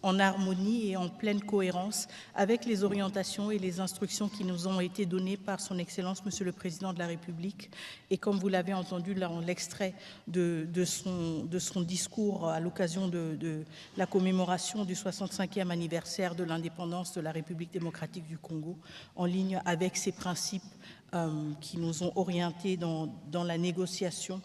S3: en harmonie et en pleine cohérence avec les orientations et les instructions qui nous ont été données par son Excellence, Monsieur le Président de la République. Et comme vous l'avez entendu dans l'extrait de son discours à l'occasion de la commémoration du 65e anniversaire de l'indépendance de la République démocratique du Congo, en ligne avec ces principes qui nous ont orientés dans la négociation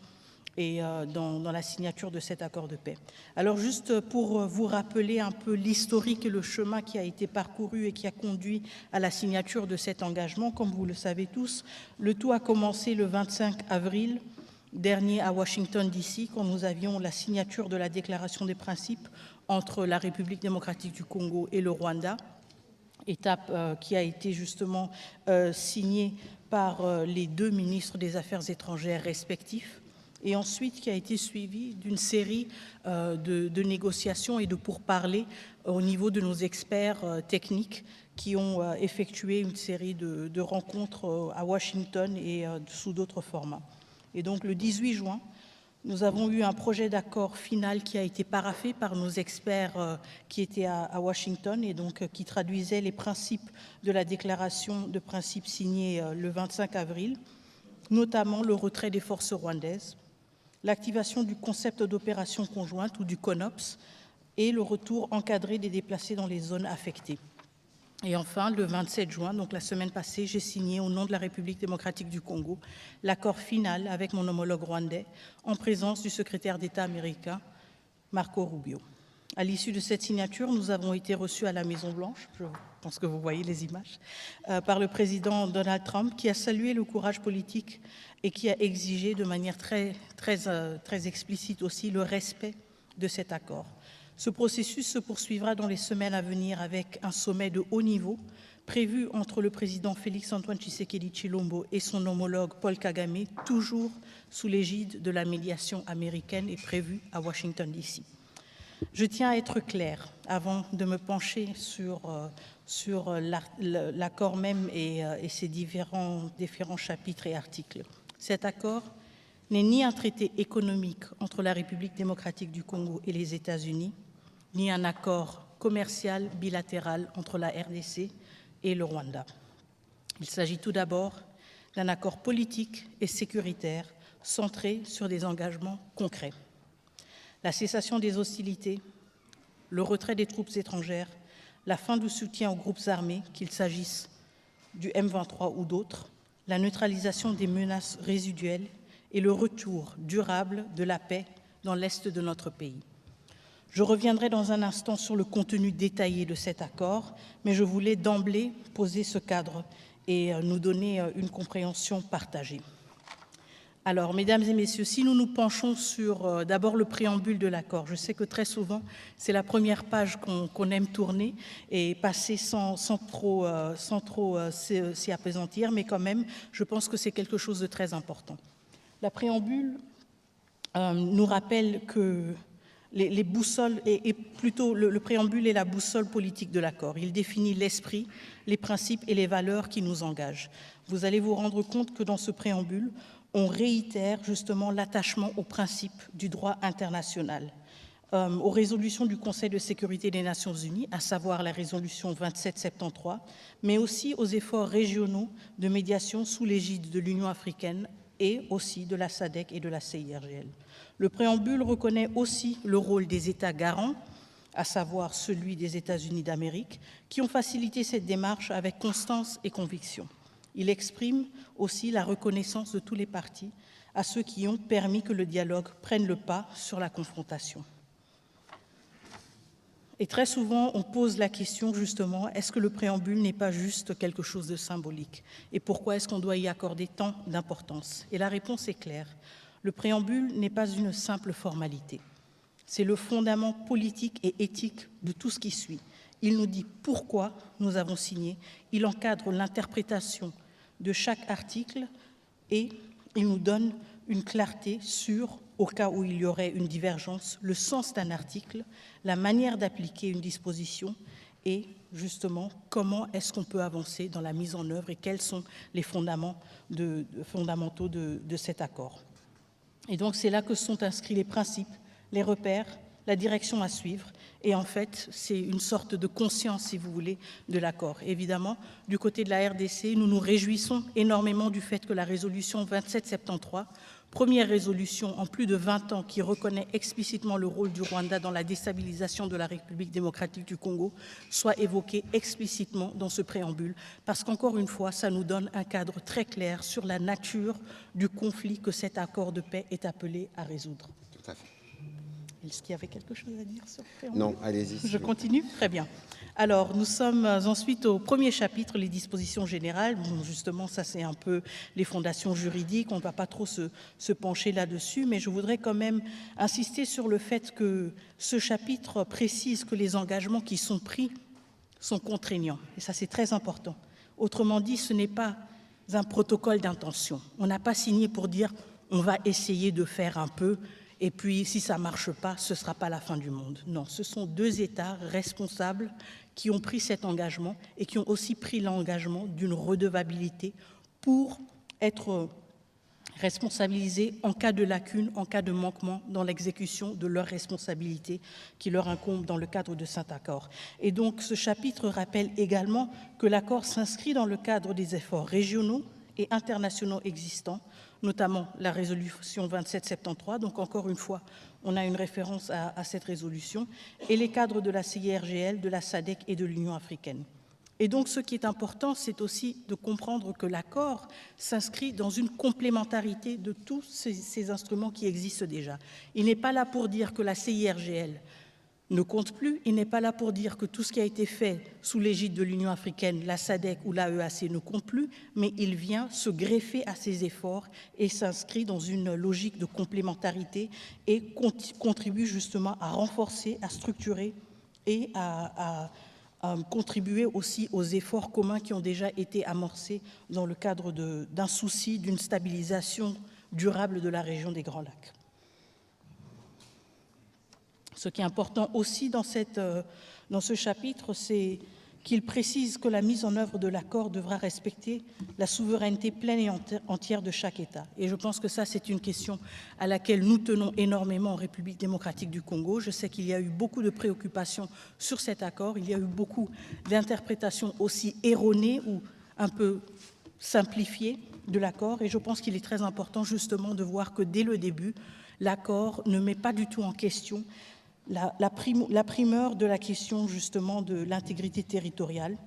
S3: et dans la signature de cet accord de paix. Alors juste pour vous rappeler un peu l'historique et le chemin qui a été parcouru et qui a conduit à la signature de cet engagement, comme vous le savez tous, le tout a commencé le 25 avril dernier à Washington DC, quand nous avions la signature de la déclaration des principes entre la République démocratique du Congo et le Rwanda, étape qui a été justement signée par les deux ministres des Affaires étrangères respectifs, et ensuite qui a été suivi d'une série de négociations et de pourparlers au niveau de nos experts techniques qui ont effectué une série de rencontres à Washington et sous d'autres formats. Et donc le 18 juin, nous avons eu un projet d'accord final qui a été paraphé par nos experts qui étaient à Washington et donc qui traduisait les principes de la déclaration de principes signée le 25 avril, notamment le retrait des forces rwandaises, l'activation du concept d'opération conjointe ou du CONOPS et le retour encadré des déplacés dans les zones affectées. Et enfin, le 27 juin, donc la semaine passée, j'ai signé au nom de la République démocratique du Congo l'accord final avec mon homologue rwandais en présence du secrétaire d'État américain Marco Rubio. À l'issue de cette signature, nous avons été reçus à la Maison-Blanche, je pense que vous voyez les images, par le président Donald Trump, qui a salué le courage politique et qui a exigé de manière très explicite aussi le respect de cet accord. Ce processus se poursuivra dans les semaines à venir avec un sommet de haut niveau prévu entre le président Félix-Antoine Tshisekedi Tshilombo et son homologue Paul Kagame, toujours sous l'égide de la médiation américaine et prévu à Washington, D.C. Je tiens à être clair avant de me pencher sur l'accord même et ses différents chapitres et articles. Cet accord n'est ni un traité économique entre la République démocratique du Congo et les États-Unis, ni un accord commercial bilatéral entre la RDC et le Rwanda. Il s'agit tout d'abord d'un accord politique et sécuritaire centré sur des engagements concrets. La cessation des hostilités, le retrait des troupes étrangères, la fin du soutien aux groupes armés, qu'il s'agisse du M23 ou d'autres, la neutralisation des menaces résiduelles et le retour durable de la paix dans l'est de notre pays. Je reviendrai dans un instant sur le contenu détaillé de cet accord, mais je voulais d'emblée poser ce cadre et nous donner une compréhension partagée. Alors, mesdames et messieurs, si nous nous penchons sur d'abord le préambule de l'accord, je sais que très souvent, c'est la première page qu'on aime tourner et passer sans trop s'y appesantir, mais quand même, je pense que c'est quelque chose de très important. La préambule nous rappelle que les boussoles, et plutôt le préambule est la boussole politique de l'accord. Il définit l'esprit, les principes et les valeurs qui nous engagent. Vous allez vous rendre compte que dans ce préambule, on réitère justement l'attachement aux principes du droit international, aux résolutions du Conseil de sécurité des Nations Unies, à savoir la résolution 2773, mais aussi aux efforts régionaux de médiation sous l'égide de l'Union africaine et aussi de la SADC et de la CIRGL. Le préambule reconnaît aussi le rôle des États garants, à savoir celui des États-Unis d'Amérique, qui ont facilité cette démarche avec constance et conviction. Il exprime aussi la reconnaissance de tous les partis à ceux qui ont permis que le dialogue prenne le pas sur la confrontation. Et très souvent, on pose la question justement, est-ce que le préambule n'est pas juste quelque chose de symbolique? Et pourquoi est-ce qu'on doit y accorder tant d'importance? Et la réponse est claire. Le préambule n'est pas une simple formalité. C'est le fondament politique et éthique de tout ce qui suit. Il nous dit pourquoi nous avons signé, il encadre l'interprétation de chaque article et il nous donne une clarté sur, au cas où il y aurait une divergence, le sens d'un article, la manière d'appliquer une disposition et justement comment est-ce qu'on peut avancer dans la mise en œuvre et quels sont les fondamentaux de cet accord. Et donc c'est là que sont inscrits les principes, les repères, la direction à suivre. Et en fait, c'est une sorte de conscience, si vous voulez, de l'accord. Évidemment, du côté de la RDC, nous nous réjouissons énormément du fait que la résolution 2773, première résolution en plus de 20 ans qui reconnaît explicitement le rôle du Rwanda dans la déstabilisation de la République démocratique du Congo, soit évoquée explicitement dans ce préambule, parce qu'encore une fois, ça nous donne un cadre très clair sur la nature du conflit que cet accord de paix est appelé à résoudre.
S2: Tout à fait.
S3: Est-ce qu'il y avait quelque chose à dire sur le préambule?
S2: Non, allez-y.
S3: Je continue? Très bien. Alors, nous sommes ensuite au premier chapitre, les dispositions générales. Bon, justement, ça, c'est un peu les fondations juridiques. On ne va pas trop se pencher là-dessus, mais je voudrais quand même insister sur le fait que ce chapitre précise que les engagements qui sont pris sont contraignants. Et ça, c'est très important. Autrement dit, ce n'est pas un protocole d'intention. On n'a pas signé pour dire on va essayer de faire un peu et puis si ça ne marche pas, ce ne sera pas la fin du monde. Non, ce sont deux États responsables qui ont pris cet engagement et qui ont aussi pris l'engagement d'une redevabilité pour être responsabilisés en cas de lacune, en cas de manquement dans l'exécution de leurs responsabilités qui leur incombent dans le cadre de cet accord. Et donc ce chapitre rappelle également que l'accord s'inscrit dans le cadre des efforts régionaux et internationaux existants, notamment la résolution 2773, donc encore une fois, on a une référence à cette résolution, et les cadres de la CIRGL, de la SADC et de l'Union africaine. Et donc, ce qui est important, c'est aussi de comprendre que l'accord s'inscrit dans une complémentarité de tous ces instruments qui existent déjà. Il n'est pas là pour dire que la CIRGL ne compte plus, il n'est pas là pour dire que tout ce qui a été fait sous l'égide de l'Union africaine, la SADC ou l'AEAC ne compte plus, mais il vient se greffer à ces efforts et s'inscrit dans une logique de complémentarité et contribue justement à renforcer, à structurer et à contribuer aussi aux efforts communs qui ont déjà été amorcés dans le cadre d'un souci d'une stabilisation durable de la région des Grands Lacs. Ce qui est important aussi dans ce chapitre, c'est qu'il précise que la mise en œuvre de l'accord devra respecter la souveraineté pleine et entière de chaque État. Et je pense que ça, c'est une question à laquelle nous tenons énormément en République démocratique du Congo. Je sais qu'il y a eu beaucoup de préoccupations sur cet accord. Il y a eu beaucoup d'interprétations aussi erronées ou un peu simplifiées de l'accord. Et je pense qu'il est très important justement de voir que dès le début, l'accord ne met pas du tout en question la primeur de la question justement de l'intégrité territoriale,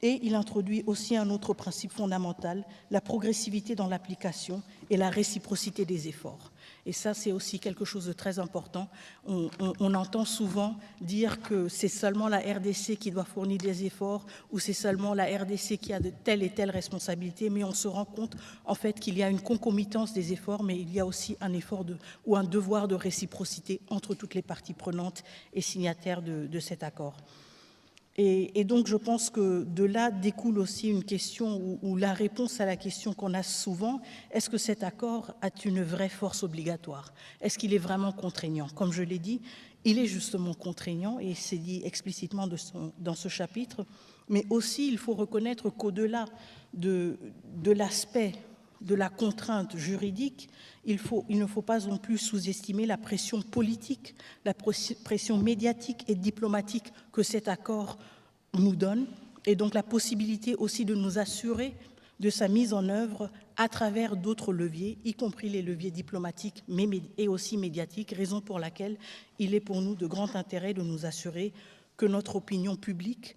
S3: et il introduit aussi un autre principe fondamental, la progressivité dans l'application et la réciprocité des efforts. Et ça, c'est aussi quelque chose de très important. On entend souvent dire que c'est seulement la RDC qui doit fournir des efforts ou c'est seulement la RDC qui a de telle et telle responsabilité, mais on se rend compte en fait qu'il y a une concomitance des efforts, mais il y a aussi un effort ou un devoir de réciprocité entre toutes les parties prenantes et signataires de cet accord. Et donc, je pense que de là découle aussi une question ou la réponse à la question qu'on a souvent, est-ce que cet accord a une vraie force obligatoire? Est-ce qu'il est vraiment contraignant? Comme je l'ai dit, il est justement contraignant et c'est dit explicitement dans ce chapitre, mais aussi il faut reconnaître qu'au-delà de l'aspect de la contrainte juridique, il ne faut pas non plus sous-estimer la pression politique, la pression médiatique et diplomatique que cet accord nous donne, et donc la possibilité aussi de nous assurer de sa mise en œuvre à travers d'autres leviers, y compris les leviers diplomatiques et aussi médiatiques, raison pour laquelle il est pour nous de grand intérêt de nous assurer que notre opinion publique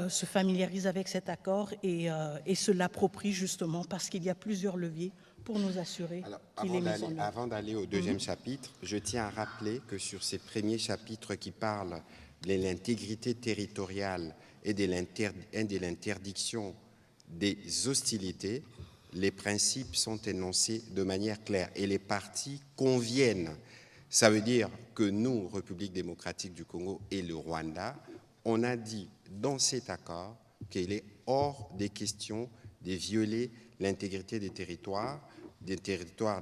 S3: se familiarise avec cet accord et se l'approprie justement parce qu'il y a plusieurs leviers pour nous assurer qu'il est mis en œuvre.
S2: Avant d'aller au deuxième chapitre, je tiens à rappeler que sur ces premiers chapitres qui parlent de l'intégrité territoriale et de l'interdiction des hostilités, les principes sont énoncés de manière claire et les parties conviennent. Ça veut dire que nous, République démocratique du Congo et le Rwanda, on a dit dans cet accord qu'il est hors des questions de violer l'intégrité des territoires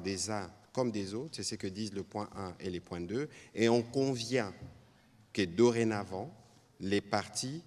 S2: des uns comme des autres, c'est ce que disent le point 1 et les points 2, et on convient que dorénavant, les parties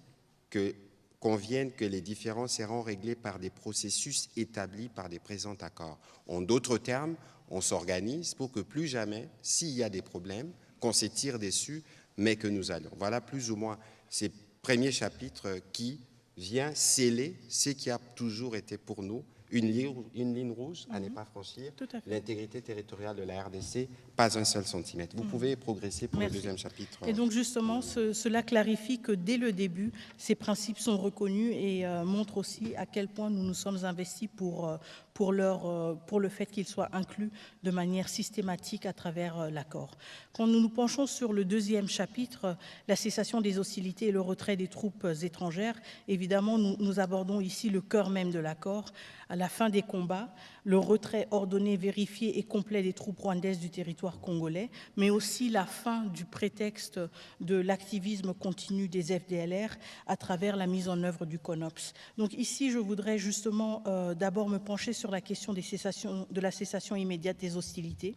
S2: conviennent que les différends seront réglés par des processus établis par des présents accords. En d'autres termes, on s'organise pour que plus jamais, s'il y a des problèmes, qu'on se tire dessus, mais que nous allions. Voilà plus ou moins ces premiers chapitres qui vient sceller ce qui a toujours été pour nous une ligne rouge à ne pas franchir, l'intégrité territoriale de la RDC, pas un seul centimètre. Vous pouvez progresser pour le deuxième chapitre.
S3: Et donc justement, cela clarifie que dès le début, ces principes sont reconnus et montrent aussi à quel point nous nous sommes investis pour le fait qu'ils soient inclus de manière systématique à travers l'accord. Quand nous nous penchons sur le deuxième chapitre, la cessation des hostilités et le retrait des troupes étrangères, évidemment, nous abordons ici le cœur même de l'accord. À la fin des combats, le retrait ordonné, vérifié et complet des troupes rwandaises du territoire congolais, mais aussi la fin du prétexte de l'activisme continu des FDLR à travers la mise en œuvre du CONOPS. Donc ici, je voudrais justement d'abord me pencher sur la question de la cessation immédiate des hostilités.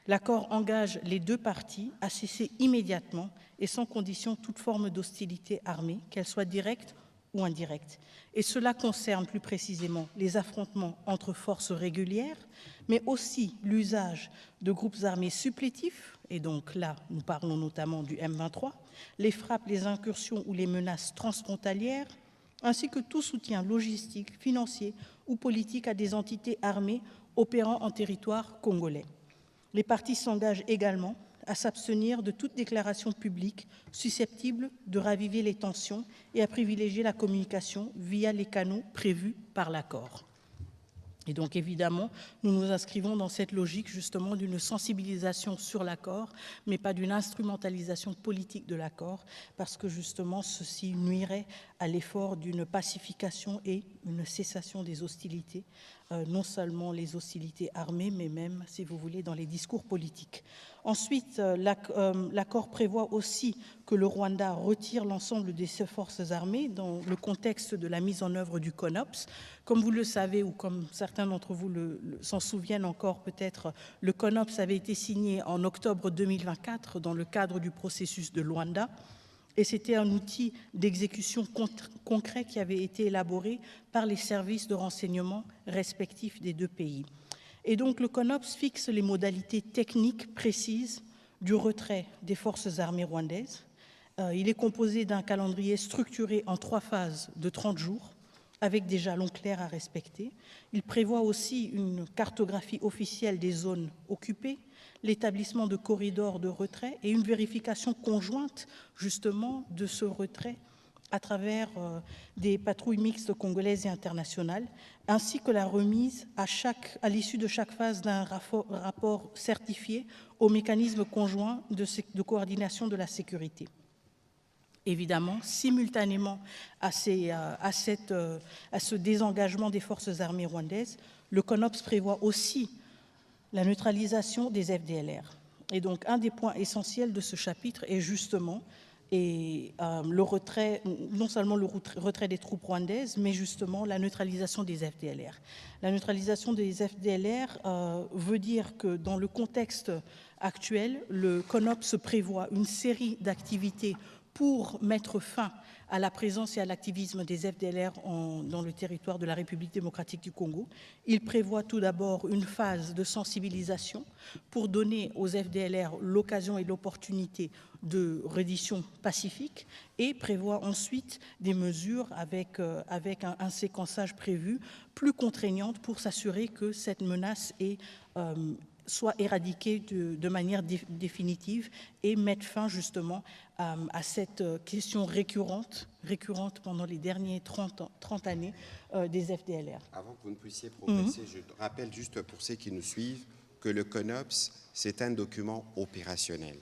S3: L'accord engage les deux parties à cesser immédiatement et sans condition toute forme d'hostilité armée, qu'elle soit directe ou indirecte. Et cela concerne plus précisément les affrontements entre forces régulières, mais aussi l'usage de groupes armés supplétifs, et donc là, nous parlons notamment du M23, les frappes, les incursions ou les menaces transfrontalières, ainsi que tout soutien logistique, financier ou politique à des entités armées opérant en territoire congolais. Les parties s'engagent également à s'abstenir de toute déclaration publique susceptible de raviver les tensions et à privilégier la communication via les canaux prévus par l'accord. Et donc, évidemment, nous nous inscrivons dans cette logique, justement, d'une sensibilisation sur l'accord, mais pas d'une instrumentalisation politique de l'accord, parce que, justement, ceci nuirait à l'effort d'une pacification et une cessation des hostilités, non seulement les hostilités armées, mais même, si vous voulez, dans les discours politiques. Ensuite, l'accord prévoit aussi que le Rwanda retire l'ensemble de ses forces armées dans le contexte de la mise en œuvre du CONOPS. Comme vous le savez, ou comme certains d'entre vous s'en souviennent encore peut-être, le CONOPS avait été signé en octobre 2024 dans le cadre du processus de Luanda, et c'était un outil d'exécution concret qui avait été élaboré par les services de renseignement respectifs des deux pays. Et donc le CONOPS fixe les modalités techniques précises du retrait des forces armées rwandaises. Il est composé d'un calendrier structuré en 3 phases de 30 jours, avec des jalons clairs à respecter. Il prévoit aussi une cartographie officielle des zones occupées, l'établissement de corridors de retrait et une vérification conjointe justement de ce retrait à travers des patrouilles mixtes congolaises et internationales, ainsi que la remise à l'issue de chaque phase d'un rapport certifié au mécanisme conjoint de coordination de la sécurité. Évidemment, simultanément à ce désengagement des forces armées rwandaises, le CONOPS prévoit aussi la neutralisation des FDLR. Et donc, un des points essentiels de ce chapitre est justement le retrait, non seulement le retrait des troupes rwandaises, mais justement la neutralisation des FDLR. La neutralisation des FDLR veut dire que dans le contexte actuel, le CONOPS prévoit une série d'activités pour mettre fin à la présence et à l'activisme des FDLR dans le territoire de la République démocratique du Congo. Il prévoit tout d'abord une phase de sensibilisation pour donner aux FDLR l'occasion et l'opportunité de reddition pacifique et prévoit ensuite des mesures avec un séquençage prévu plus contraignante pour s'assurer que cette menace soit éradiquée de manière définitive et mettre fin justement à cette question récurrente pendant les derniers 30 années des FDLR.
S2: Avant que vous ne puissiez progresser, je rappelle juste pour ceux qui nous suivent que le CONOPS, c'est un document opérationnel.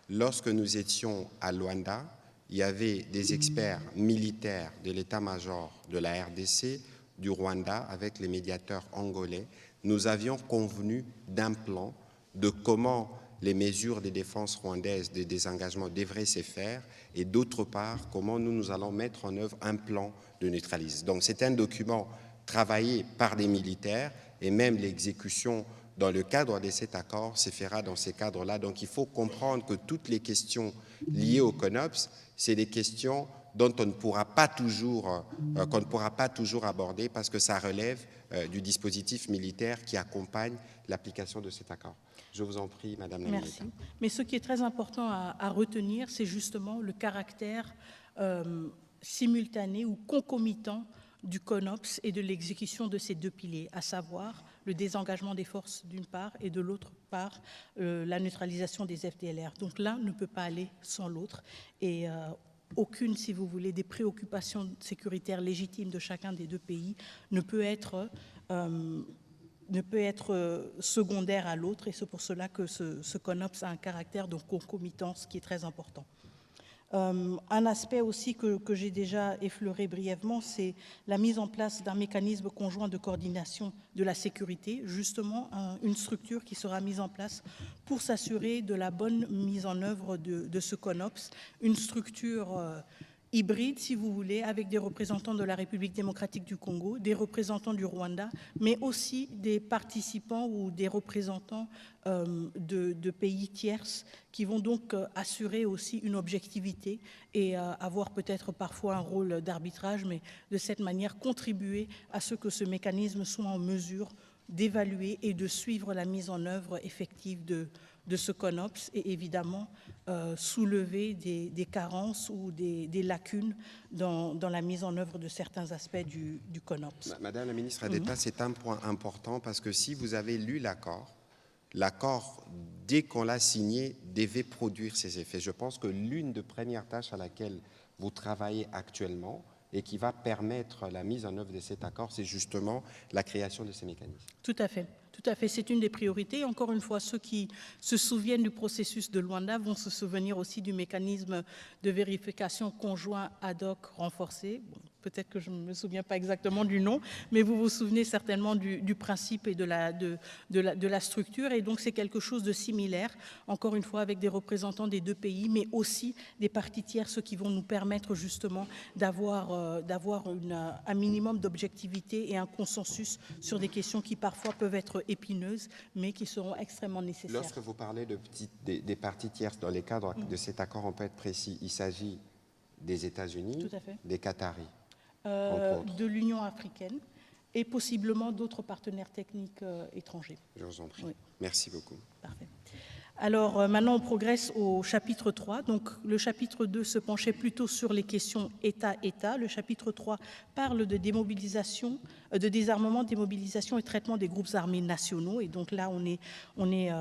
S2: Lorsque nous étions à Luanda, il y avait des experts militaires de l'état-major de la RDC, du Rwanda, avec les médiateurs angolais. Nous avions convenu d'un plan de comment les mesures de défense rwandaises de désengagement devraient se faire et d'autre part, comment nous allons mettre en œuvre un plan de neutralisation. Donc c'est un document travaillé par des militaires et même l'exécution dans le cadre de cet accord se fera dans ces cadres-là. Donc il faut comprendre que toutes les questions liées au CONOPS, c'est des questions dont on ne pourra pas toujours, qu'on ne pourra pas toujours aborder parce que ça relève du dispositif militaire qui accompagne l'application de cet accord. Je vous en prie, Madame la Ministre.
S3: Merci. Mais ce qui est très important à retenir, c'est justement le caractère simultané ou concomitant du CONOPS et de l'exécution de ces deux piliers, à savoir le désengagement des forces d'une part et de l'autre part la neutralisation des FDLR. Donc l'un ne peut pas aller sans l'autre et aucune, si vous voulez, des préoccupations sécuritaires légitimes de chacun des deux pays ne peut être secondaire à l'autre et c'est pour cela que ce CONOPS a un caractère de concomitance qui est très important. Un aspect aussi que j'ai déjà effleuré brièvement, c'est la mise en place d'un mécanisme conjoint de coordination de la sécurité, justement une structure qui sera mise en place pour s'assurer de la bonne mise en œuvre de ce CONOPS, une structure hybride, si vous voulez, avec des représentants de la République démocratique du Congo, des représentants du Rwanda, mais aussi des participants ou des représentants de pays tierces qui vont donc assurer aussi une objectivité et avoir peut-être parfois un rôle d'arbitrage, mais de cette manière contribuer à ce que ce mécanisme soit en mesure d'évaluer et de suivre la mise en œuvre effective de ce CONOPS et évidemment soulever des carences ou des lacunes dans la mise en œuvre de certains aspects du CONOPS.
S2: Madame la ministre d'État, c'est un point important parce que si vous avez lu l'accord l'accord, dès qu'on l'a signé, devait produire ses effets. Je pense que l'une des premières tâches à laquelle vous travaillez actuellement et qui va permettre la mise en œuvre de cet accord, c'est justement la création de ces mécanismes.
S3: Tout à fait. Tout à fait, c'est une des priorités. Encore une fois, ceux qui se souviennent du processus de Luanda vont se souvenir aussi du mécanisme de vérification conjoint ad hoc renforcé. Bon, peut-être que je ne me souviens pas exactement du nom, mais vous vous souvenez certainement du principe et de la structure. Et donc, c'est quelque chose de similaire, encore une fois, avec des représentants des deux pays, mais aussi des parties tierces qui vont nous permettre justement d'avoir un minimum d'objectivité et un consensus sur des questions qui parfois peuvent être épineuses, mais qui seront extrêmement nécessaires.
S2: Lorsque vous parlez des parties tierces, dans les cadres de cet accord, on peut être précis, il s'agit des États-Unis, des Qataris,
S3: de l'Union africaine et possiblement d'autres partenaires techniques étrangers.
S2: Je vous en prie.
S3: Oui.
S2: Merci beaucoup.
S3: Parfait. Alors maintenant, on progresse au chapitre 3. Donc, le chapitre 2 se penchait plutôt sur les questions État-État. Le chapitre 3 parle de démobilisation, de désarmement, démobilisation et traitement des groupes armés nationaux. Et donc là, on est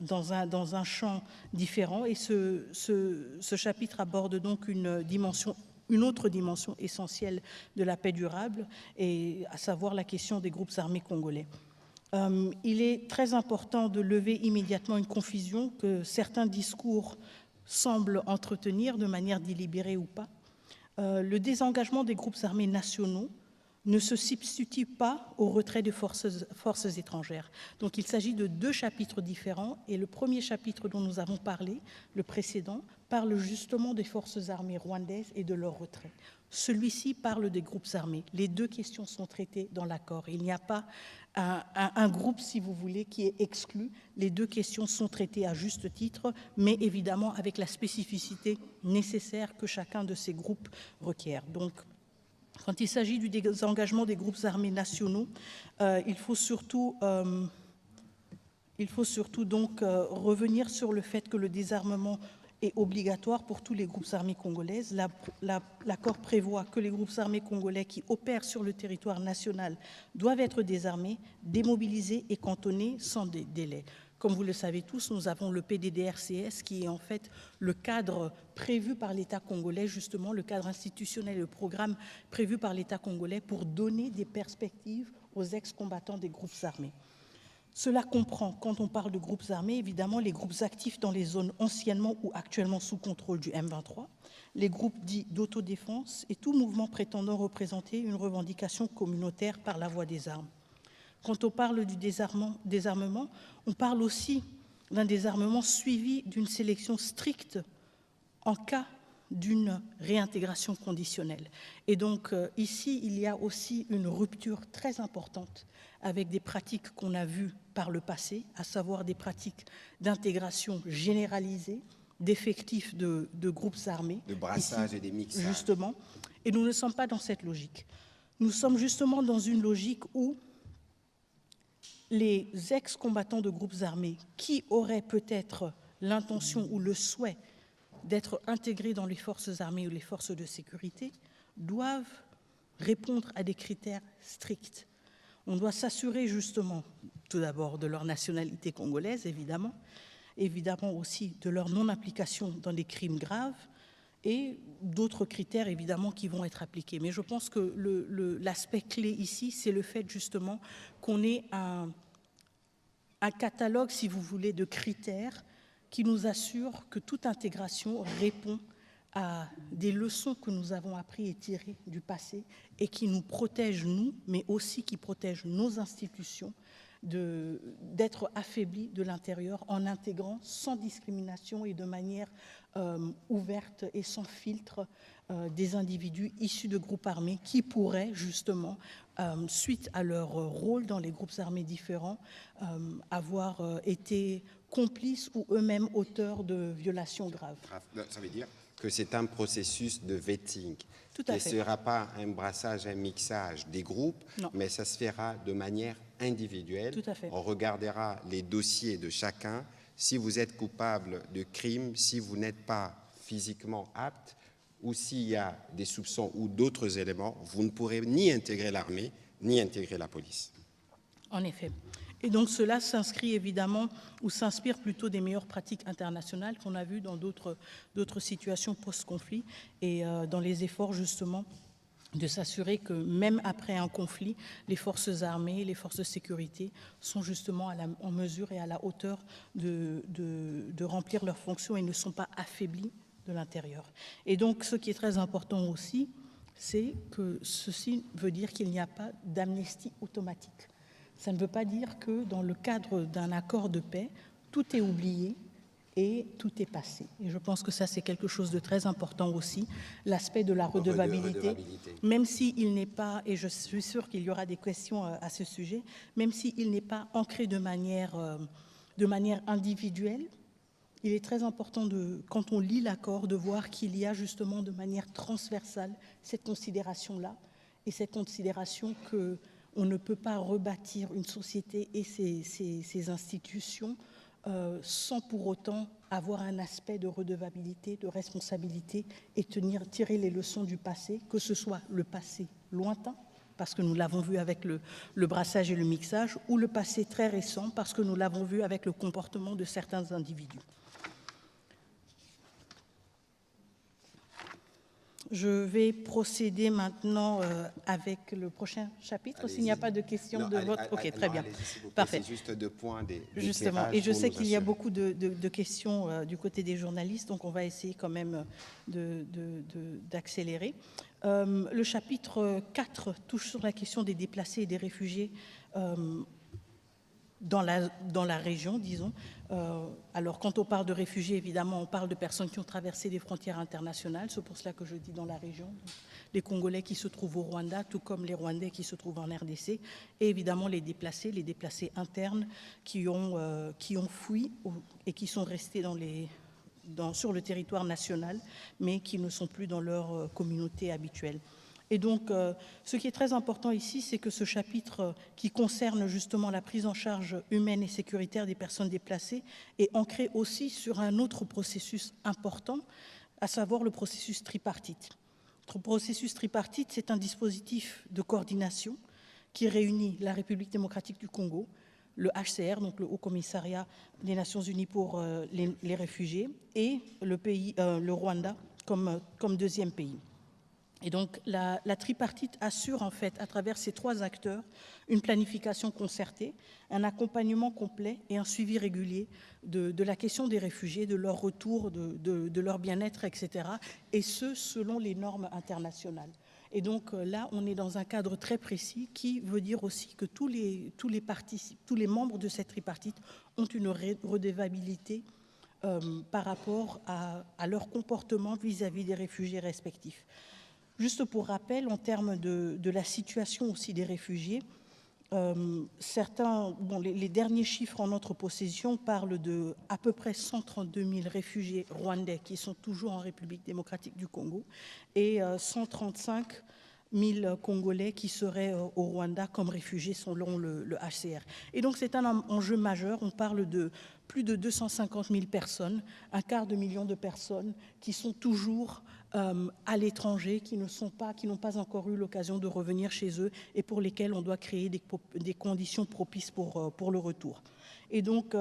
S3: dans un champ différent. Et ce chapitre aborde donc une autre dimension essentielle de la paix durable, et à savoir la question des groupes armés congolais. Il est très important de lever immédiatement une confusion que certains discours semblent entretenir de manière délibérée ou pas. Le désengagement des groupes armés nationaux ne se substitue pas au retrait de forces étrangères. Donc il s'agit de deux chapitres différents, et le premier chapitre dont nous avons parlé, le précédent, parle justement des forces armées rwandaises et de leur retrait. Celui-ci parle des groupes armés. Les deux questions sont traitées dans l'accord. Il n'y a pas un groupe, si vous voulez, qui est exclu. Les deux questions sont traitées à juste titre, mais évidemment avec la spécificité nécessaire que chacun de ces groupes requiert. Donc, quand il s'agit du désengagement des groupes armés nationaux, il faut surtout donc revenir sur le fait que le désarmement est obligatoire pour tous les groupes armés congolaises. L'accord prévoit que les groupes armés congolais qui opèrent sur le territoire national doivent être désarmés, démobilisés et cantonnés sans délai. Comme vous le savez tous, nous avons le PDDRCS qui est en fait le cadre prévu par l'État congolais, justement le cadre institutionnel et le programme prévu par l'État congolais pour donner des perspectives aux ex-combattants des groupes armés. Cela comprend, quand on parle de groupes armés, évidemment les groupes actifs dans les zones anciennement ou actuellement sous contrôle du M23, les groupes dits d'autodéfense et tout mouvement prétendant représenter une revendication communautaire par la voie des armes. Quand on parle du désarmement, on parle aussi d'un désarmement suivi d'une sélection stricte en cas d'une réintégration conditionnelle. Et donc ici, il y a aussi une rupture très importante avec des pratiques qu'on a vues par le passé, à savoir des pratiques d'intégration généralisée, d'effectifs de groupes armés.
S2: De brassage ici, et des mixages.
S3: Justement. Et nous ne sommes pas dans cette logique. Nous sommes justement dans une logique où les ex-combattants de groupes armés qui auraient peut-être l'intention ou le souhait d'être intégrés dans les forces armées ou les forces de sécurité doivent répondre à des critères stricts. On doit s'assurer justement, tout d'abord, de leur nationalité congolaise, évidemment aussi de leur non-implication dans des crimes graves et d'autres critères, évidemment, qui vont être appliqués. Mais je pense que l'aspect clé ici, c'est le fait justement qu'on ait un catalogue, si vous voulez, de critères qui nous assurent que toute intégration répond à des leçons que nous avons appris et tirées du passé et qui nous protègent, nous, mais aussi qui protègent nos institutions d'être affaiblies de l'intérieur en intégrant sans discrimination et de manière ouverte et sans filtre des individus issus de groupes armés qui pourraient justement, suite à leur rôle dans les groupes armés différents, avoir été complices ou eux-mêmes auteurs de violations graves.
S2: Ça veut dire que c'est un processus de vetting.
S3: Tout à fait.
S2: Ce ne sera pas un brassage, un mixage des groupes,
S3: non,
S2: mais ça se fera de manière individuelle.
S3: Tout à fait.
S2: On regardera les dossiers de chacun. Si vous êtes coupable de crime, si vous n'êtes pas physiquement apte, ou s'il y a des soupçons ou d'autres éléments, vous ne pourrez ni intégrer l'armée, ni intégrer la police.
S3: En effet. Et donc cela s'inscrit évidemment ou s'inspire plutôt des meilleures pratiques internationales qu'on a vues dans d'autres situations post-conflit et dans les efforts justement de s'assurer que même après un conflit, les forces armées, les forces de sécurité sont justement en mesure et à la hauteur de remplir leurs fonctions et ne sont pas affaiblis de l'intérieur. Et donc ce qui est très important aussi, c'est que ceci veut dire qu'il n'y a pas d'amnistie automatique. Ça ne veut pas dire que dans le cadre d'un accord de paix, tout est oublié et tout est passé. Et je pense que ça, c'est quelque chose de très important aussi, l'aspect de la redevabilité, même s'il n'est pas, et je suis sûre qu'il y aura des questions à ce sujet, même s'il n'est pas ancré de manière individuelle, il est très important, quand on lit l'accord, de voir qu'il y a justement de manière transversale cette considération-là, et cette considération qu'on ne peut pas rebâtir une société et ses institutions sans pour autant avoir un aspect de redevabilité, de responsabilité et tirer les leçons du passé, que ce soit le passé lointain, parce que nous l'avons vu avec le brassage et le mixage, ou le passé très récent, parce que nous l'avons vu avec le comportement de certains individus. Je vais procéder maintenant avec le prochain chapitre, s'il n'y a pas de questions de vote. Ok, très bien. Parfait.
S2: C'est juste deux points
S3: justement, et je sais qu'il y a beaucoup de questions du côté des journalistes, donc on va essayer quand même d'accélérer. Le chapitre 4 touche sur la question des déplacés et des réfugiés dans la région, disons. Alors, quand on parle de réfugiés, évidemment, on parle de personnes qui ont traversé des frontières internationales. C'est pour cela que je dis dans la région. Les Congolais qui se trouvent au Rwanda, tout comme les Rwandais qui se trouvent en RDC. Et évidemment, les déplacés internes qui ont fui et qui sont restés sur le territoire national, mais qui ne sont plus dans leur communauté habituelle. Et donc, ce qui est très important ici, c'est que ce chapitre qui concerne justement la prise en charge humaine et sécuritaire des personnes déplacées est ancré aussi sur un autre processus important, à savoir le processus tripartite. Le processus tripartite, c'est un dispositif de coordination qui réunit la République démocratique du Congo, le HCR, donc le Haut Commissariat des Nations Unies pour les réfugiés, et le Rwanda comme deuxième pays. Et donc, la tripartite assure, en fait, à travers ces trois acteurs, une planification concertée, un accompagnement complet et un suivi régulier de la question des réfugiés, de leur retour, de leur bien-être, etc., et ce, selon les normes internationales. Et donc, là, on est dans un cadre très précis qui veut dire aussi que tous les membres de cette tripartite ont une redevabilité par rapport à leur comportement vis-à-vis des réfugiés respectifs. Juste pour rappel, en termes de la situation aussi des réfugiés, les derniers chiffres en notre possession parlent de à peu près 132 000 réfugiés rwandais qui sont toujours en République démocratique du Congo et 135 000 Congolais qui seraient au Rwanda comme réfugiés selon le HCR. Et donc c'est un enjeu majeur, on parle de plus de 250 000 personnes, 250 000 de personnes qui sont toujours à l'étranger, qui n'ont pas encore eu l'occasion de revenir chez eux et pour lesquels on doit créer des conditions propices pour le retour. Et donc,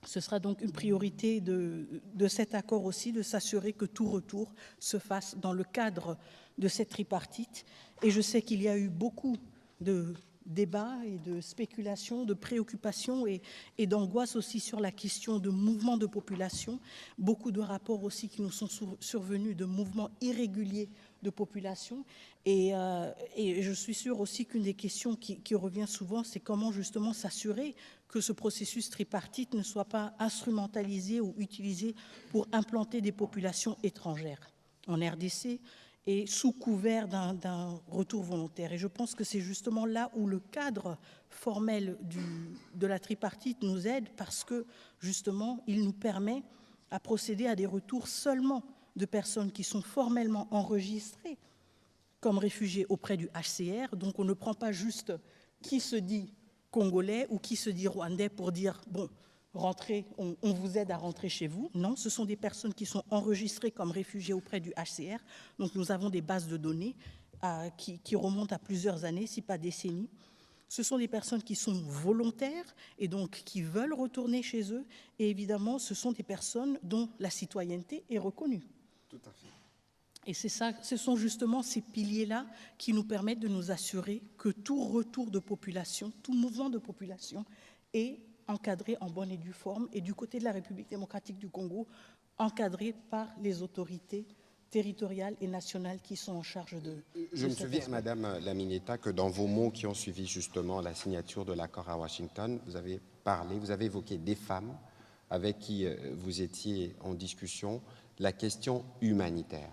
S3: ce sera donc une priorité de cet accord aussi, de s'assurer que tout retour se fasse dans le cadre de cette tripartite. Et je sais qu'il y a eu beaucoup de débats et de spéculations, de préoccupations et d'angoisse aussi sur la question de mouvements de population. Beaucoup de rapports aussi qui nous sont survenus de mouvements irréguliers de population. Et je suis sûre aussi qu'une des questions qui revient souvent, c'est comment justement s'assurer que ce processus tripartite ne soit pas instrumentalisé ou utilisé pour implanter des populations étrangères en RDC, et sous couvert d'un retour volontaire. Et je pense que c'est justement là où le cadre formel de la tripartite nous aide, parce que justement, il nous permet à procéder à des retours seulement de personnes qui sont formellement enregistrées comme réfugiés auprès du HCR. Donc on ne prend pas juste qui se dit congolais ou qui se dit rwandais pour dire « bon, rentrez, on vous aide à rentrer chez vous ». Non, ce sont des personnes qui sont enregistrées comme réfugiés auprès du HCR. Donc nous avons des bases de données qui remontent à plusieurs années, si pas décennies, Ce sont des personnes qui sont volontaires et donc qui veulent retourner chez eux. Et évidemment, ce sont des personnes dont la citoyenneté est reconnue.
S2: Tout à fait.
S3: Et c'est ça, ce sont justement ces piliers-là qui nous permettent de nous assurer que tout retour de population, tout mouvement de population est encadré en bonne et due forme, et du côté de la République démocratique du Congo, encadré par les autorités territoriales et nationales qui sont en charge de
S2: Je me
S3: cet
S2: souviens,
S3: aspect.
S2: Madame la Mineta, que dans vos mots qui ont suivi justement la signature de l'accord à Washington, vous avez parlé, vous avez évoqué des femmes avec qui vous étiez en discussion, la question humanitaire.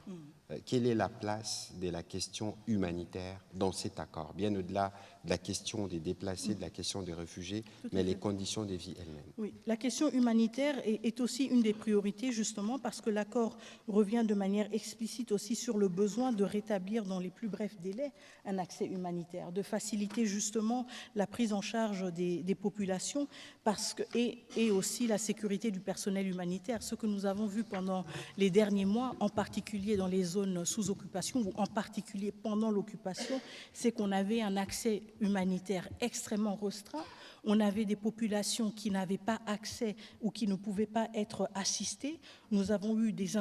S2: Quelle est la place de la question humanitaire dans cet accord, bien au-delà de la question des déplacés, de la question des réfugiés, mais les conditions de vie elles-mêmes?
S3: Oui, la question humanitaire est aussi une des priorités, justement, parce que l'accord revient de manière explicite aussi sur le besoin de rétablir dans les plus brefs délais un accès humanitaire, de faciliter justement la prise en charge des populations et aussi la sécurité du personnel humanitaire. Ce que nous avons vu pendant les derniers mois, en particulier dans les zones sous occupation, ou en particulier pendant l'occupation, c'est qu'on avait un accès humanitaire extrêmement restreint. On avait des populations qui n'avaient pas accès ou qui ne pouvaient pas être assistées. Nous avons eu des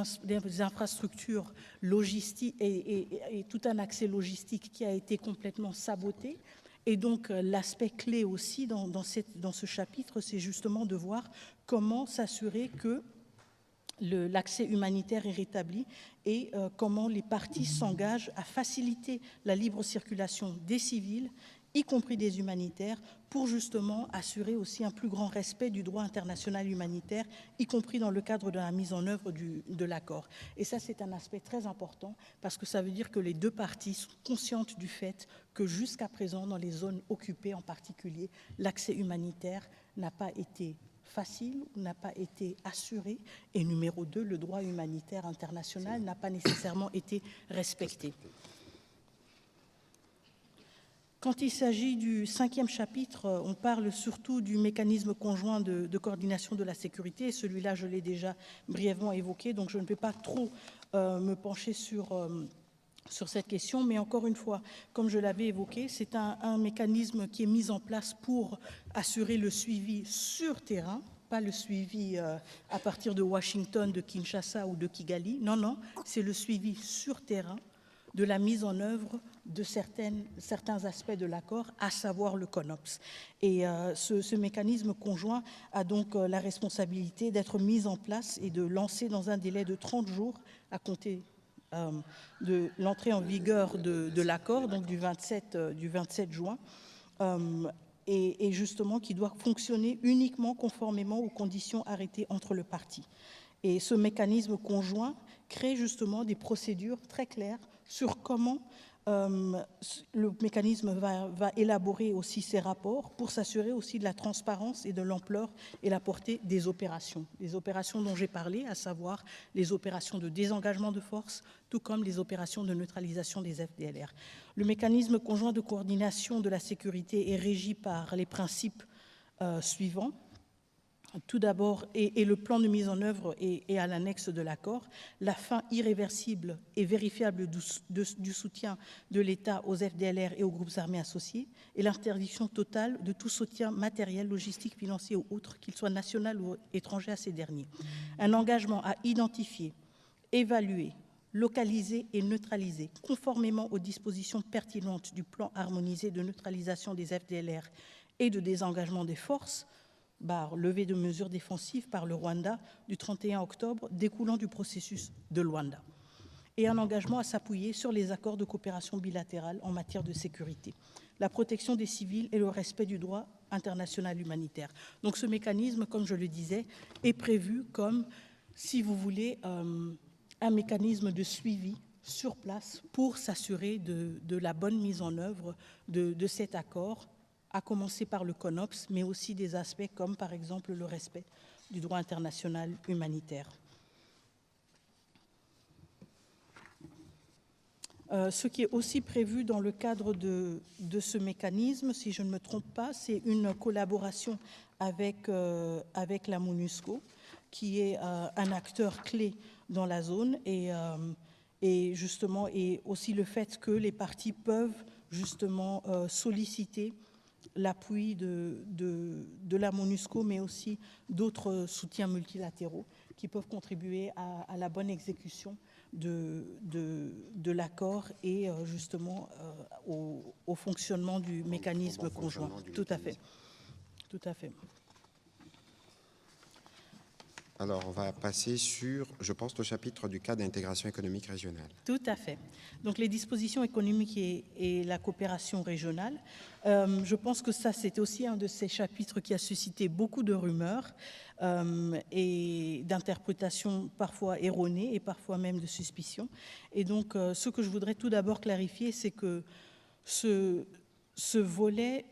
S3: infrastructures logistiques et tout un accès logistique qui a été complètement saboté. Et donc, l'aspect clé aussi dans ce chapitre, c'est justement de voir comment s'assurer que l'accès humanitaire est rétabli et comment les parties s'engagent à faciliter la libre circulation des civils, y compris des humanitaires, pour justement assurer aussi un plus grand respect du droit international humanitaire, y compris dans le cadre de la mise en œuvre de l'accord. Et ça, c'est un aspect très important, parce que ça veut dire que les deux parties sont conscientes du fait que jusqu'à présent, dans les zones occupées en particulier, l'accès humanitaire n'a pas été facile, n'a pas été assuré, et numéro 2, le droit humanitaire international n'a pas nécessairement été respecté. Quand il s'agit du 5e chapitre, on parle surtout du mécanisme conjoint de coordination de la sécurité. Celui-là, je l'ai déjà brièvement évoqué, donc je ne vais pas trop me pencher sur cette question. Mais encore une fois, comme je l'avais évoqué, c'est un mécanisme qui est mis en place pour assurer le suivi sur terrain, pas le suivi à partir de Washington, de Kinshasa ou de Kigali. Non, non, c'est le suivi sur terrain de la mise en œuvre de certains aspects de l'accord, à savoir le CONOPS. Et ce mécanisme conjoint a donc la responsabilité d'être mis en place et de lancer dans un délai de 30 jours à compter de l'entrée en vigueur de l'accord, donc du 27 juin, et justement qui doit fonctionner uniquement conformément aux conditions arrêtées entre les parties. Et ce mécanisme conjoint crée justement des procédures très claires sur comment le mécanisme va élaborer aussi ses rapports pour s'assurer aussi de la transparence et de l'ampleur et la portée des opérations. Les opérations dont j'ai parlé, à savoir les opérations de désengagement de force, tout comme les opérations de neutralisation des FDLR. Le mécanisme conjoint de coordination de la sécurité est régi par les principes suivants. Tout d'abord, et le plan de mise en œuvre est à l'annexe de l'accord, la fin irréversible et vérifiable du soutien de l'État aux FDLR et aux groupes armés associés, et l'interdiction totale de tout soutien matériel, logistique, financier ou autre, qu'il soit national ou étranger à ces derniers. Un engagement à identifier, évaluer, localiser et neutraliser, conformément aux dispositions pertinentes du plan harmonisé de neutralisation des FDLR et de désengagement des forces, levée de mesures défensives par le Rwanda du 31 octobre découlant du processus de Luanda, et un engagement à s'appuyer sur les accords de coopération bilatérale en matière de sécurité, la protection des civils et le respect du droit international humanitaire. Donc ce mécanisme, comme je le disais, est prévu comme, si vous voulez, un mécanisme de suivi sur place pour s'assurer de la bonne mise en œuvre de cet accord, à commencer par le CONOPS, mais aussi des aspects comme, par exemple, le respect du droit international humanitaire. Ce qui est aussi prévu dans le cadre de ce mécanisme, si je ne me trompe pas, c'est une collaboration avec la MONUSCO, qui est un acteur clé dans la zone, et justement, et aussi le fait que les parties peuvent justement solliciter l'appui de la MONUSCO, mais aussi d'autres soutiens multilatéraux qui peuvent contribuer à la bonne exécution de l'accord et justement au fonctionnement du mécanisme conjoint. Tout à fait. Tout à fait.
S2: Alors, on va passer sur, je pense, le chapitre du cadre d'intégration économique régionale.
S3: Tout à fait. Donc, les dispositions économiques et la coopération régionale, je pense que ça, c'était aussi un de ces chapitres qui a suscité beaucoup de rumeurs et d'interprétations parfois erronées et parfois même de suspicions. Et donc, ce que je voudrais tout d'abord clarifier, c'est que ce volet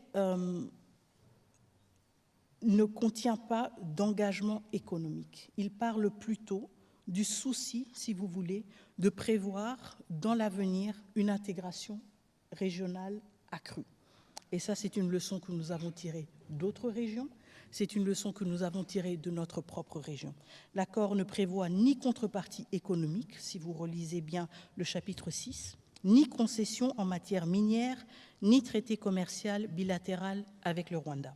S3: ne contient pas d'engagement économique. Il parle plutôt du souci, si vous voulez, de prévoir dans l'avenir une intégration régionale accrue. Et ça, c'est une leçon que nous avons tirée d'autres régions, c'est une leçon que nous avons tirée de notre propre région. L'accord ne prévoit ni contrepartie économique, si vous relisez bien le chapitre 6, ni concession en matière minière, ni traité commercial bilatéral avec le Rwanda.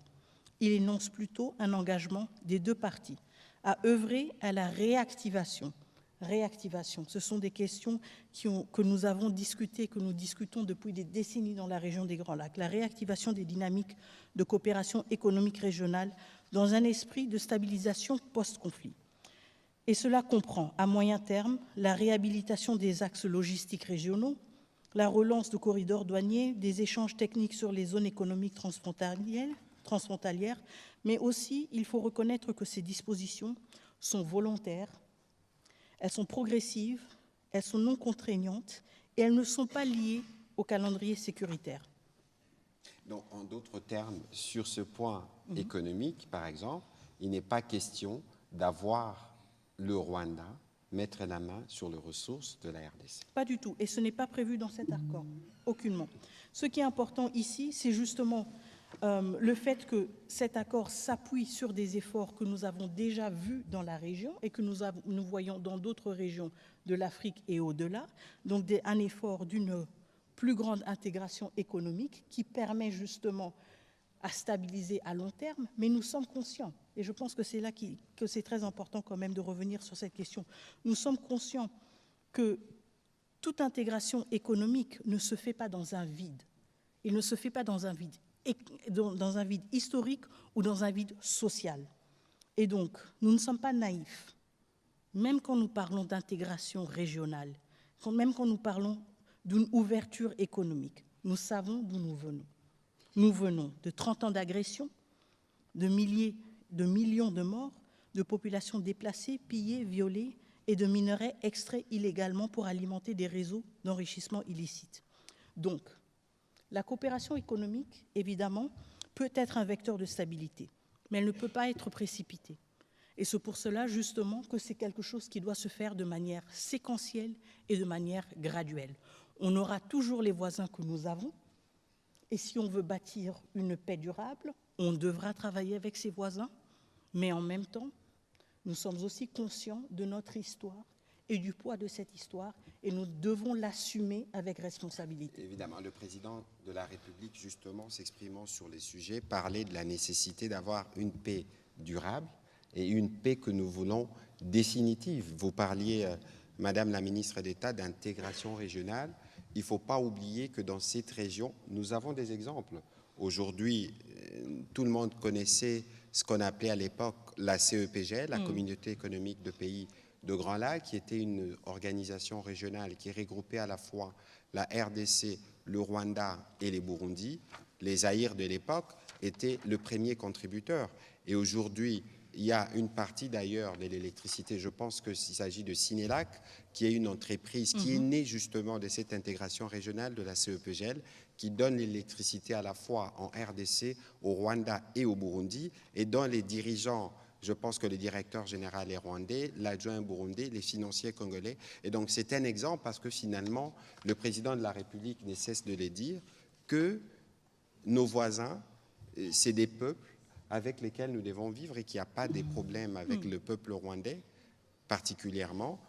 S3: Il énonce plutôt un engagement des deux parties à œuvrer à la réactivation. Réactivation, ce sont des questions que nous avons discutées, que nous discutons depuis des décennies dans la région des Grands Lacs. La réactivation des dynamiques de coopération économique régionale dans un esprit de stabilisation post-conflit. Et cela comprend, à moyen terme, la réhabilitation des axes logistiques régionaux, la relance de corridors douaniers, des échanges techniques sur les zones économiques transfrontalières, mais aussi, il faut reconnaître que ces dispositions sont volontaires, elles sont progressives, elles sont non contraignantes et elles ne sont pas liées au calendrier sécuritaire.
S2: Donc, en d'autres termes, sur ce point économique, par exemple, il n'est pas question d'avoir le Rwanda mettre la main sur les ressources de la RDC.
S3: Pas du tout, et ce n'est pas prévu dans cet accord, aucunement. Ce qui est important ici, c'est justement le fait que cet accord s'appuie sur des efforts que nous avons déjà vus dans la région et que nous voyons dans d'autres régions de l'Afrique et au-delà, donc un effort d'une plus grande intégration économique qui permet justement à stabiliser à long terme, mais nous sommes conscients, et je pense que c'est là que c'est très important quand même de revenir sur cette question, nous sommes conscients que toute intégration économique ne se fait pas dans un vide. Il ne se fait pas dans un vide historique ou dans un vide social. Et donc, nous ne sommes pas naïfs, même quand nous parlons d'intégration régionale, même quand nous parlons d'une ouverture économique. Nous savons d'où nous venons. Nous venons de 30 ans d'agression, de millions de morts, de populations déplacées, pillées, violées et de minerais extraits illégalement pour alimenter des réseaux d'enrichissement illicite. Donc, la coopération économique, évidemment, peut être un vecteur de stabilité, mais elle ne peut pas être précipitée. Et c'est pour cela, justement, que c'est quelque chose qui doit se faire de manière séquentielle et de manière graduelle. On aura toujours les voisins que nous avons, et si on veut bâtir une paix durable, on devra travailler avec ses voisins, mais en même temps, nous sommes aussi conscients de notre histoire et du poids de cette histoire, et nous devons l'assumer avec responsabilité.
S2: Évidemment, le président de la République, justement, s'exprimant sur les sujets, parlait de la nécessité d'avoir une paix durable et une paix que nous voulons définitive. Vous parliez, Madame la ministre d'État, d'intégration régionale. Il ne faut pas oublier que dans cette région, nous avons des exemples. Aujourd'hui, tout le monde connaissait ce qu'on appelait à l'époque la CEPGL, la Communauté économique de pays de Grands Lacs, qui était une organisation régionale qui regroupait à la fois la RDC, le Rwanda et les Burundi. Les Zaïre de l'époque étaient le premier contributeur. Et aujourd'hui, il y a une partie d'ailleurs de l'électricité, je pense qu'il s'agit de Sinelac, qui est une entreprise qui est née justement de cette intégration régionale de la CEPGL, qui donne l'électricité à la fois en RDC, au Rwanda et au Burundi, et dont les dirigeants, je pense que le directeur général est rwandais, l'adjoint burundais, les financiers congolais. Et donc c'est un exemple parce que finalement, le président de la République ne cesse de le dire, que nos voisins, c'est des peuples avec lesquels nous devons vivre et qu'il n'y a pas des problèmes avec le peuple rwandais, particulièrement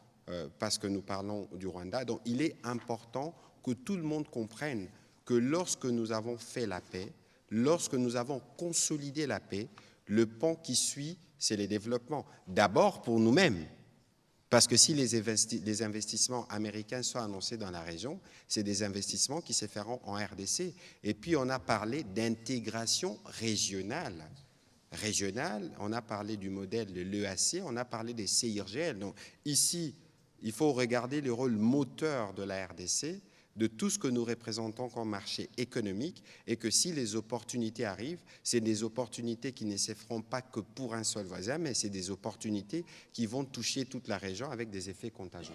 S2: parce que nous parlons du Rwanda. Donc il est important que tout le monde comprenne que lorsque nous avons fait la paix, lorsque nous avons consolidé la paix, le pont qui suit, c'est les développements. D'abord pour nous-mêmes, parce que si les investissements américains sont annoncés dans la région, c'est des investissements qui se feront en RDC. Et puis on a parlé d'intégration régionale. On a parlé du modèle de l'EAC, on a parlé des CIRGL. Donc ici, il faut regarder le rôle moteur de la RDC, de tout ce que nous représentons comme marché économique, et que si les opportunités arrivent, c'est des opportunités qui ne se feront pas que pour un seul voisin, mais c'est des opportunités qui vont toucher toute la région avec des effets contagieux.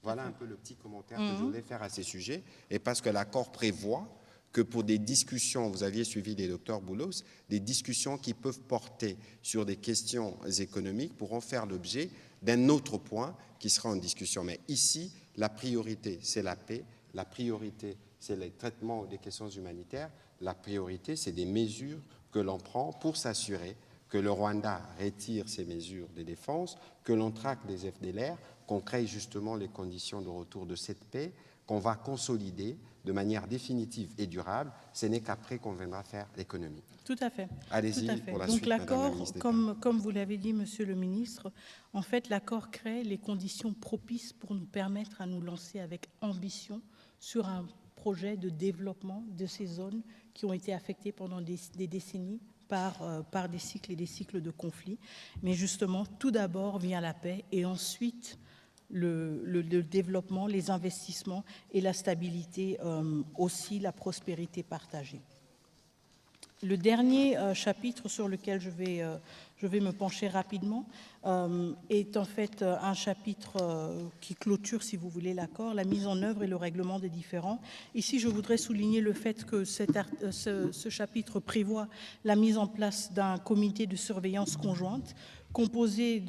S2: Voilà un peu le petit commentaire que je voulais faire à ces sujets, et parce que l'accord prévoit que pour des discussions, vous aviez suivi les docteurs Boulos, des discussions qui peuvent porter sur des questions économiques pourront faire l'objet d'un autre point qui sera en discussion. Mais ici, la priorité, c'est la paix. La priorité, c'est le traitement des questions humanitaires. La priorité, c'est des mesures que l'on prend pour s'assurer que le Rwanda retire ses mesures de défense, que l'on traque des FDLR, qu'on crée justement les conditions de retour de cette paix, qu'on va consolider de manière définitive et durable. Ce n'est qu'après qu'on viendra faire l'économie.
S3: Tout à fait.
S2: Allez-y pour la suite,
S3: Donc l'accord,
S2: Madame
S3: comme vous l'avez dit, Monsieur le Ministre, en fait, l'accord crée les conditions propices pour nous permettre à nous lancer avec ambition sur un projet de développement de ces zones qui ont été affectées pendant des décennies par des cycles et des cycles de conflits. Mais justement, tout d'abord vient la paix et ensuite le développement, les investissements et la stabilité, aussi la prospérité partagée. Le dernier chapitre sur lequel je vais me pencher rapidement est en fait un chapitre qui clôture, si vous voulez, l'accord, la mise en œuvre et le règlement des différends. Ici, je voudrais souligner le fait que ce chapitre prévoit la mise en place d'un comité de surveillance conjointe composé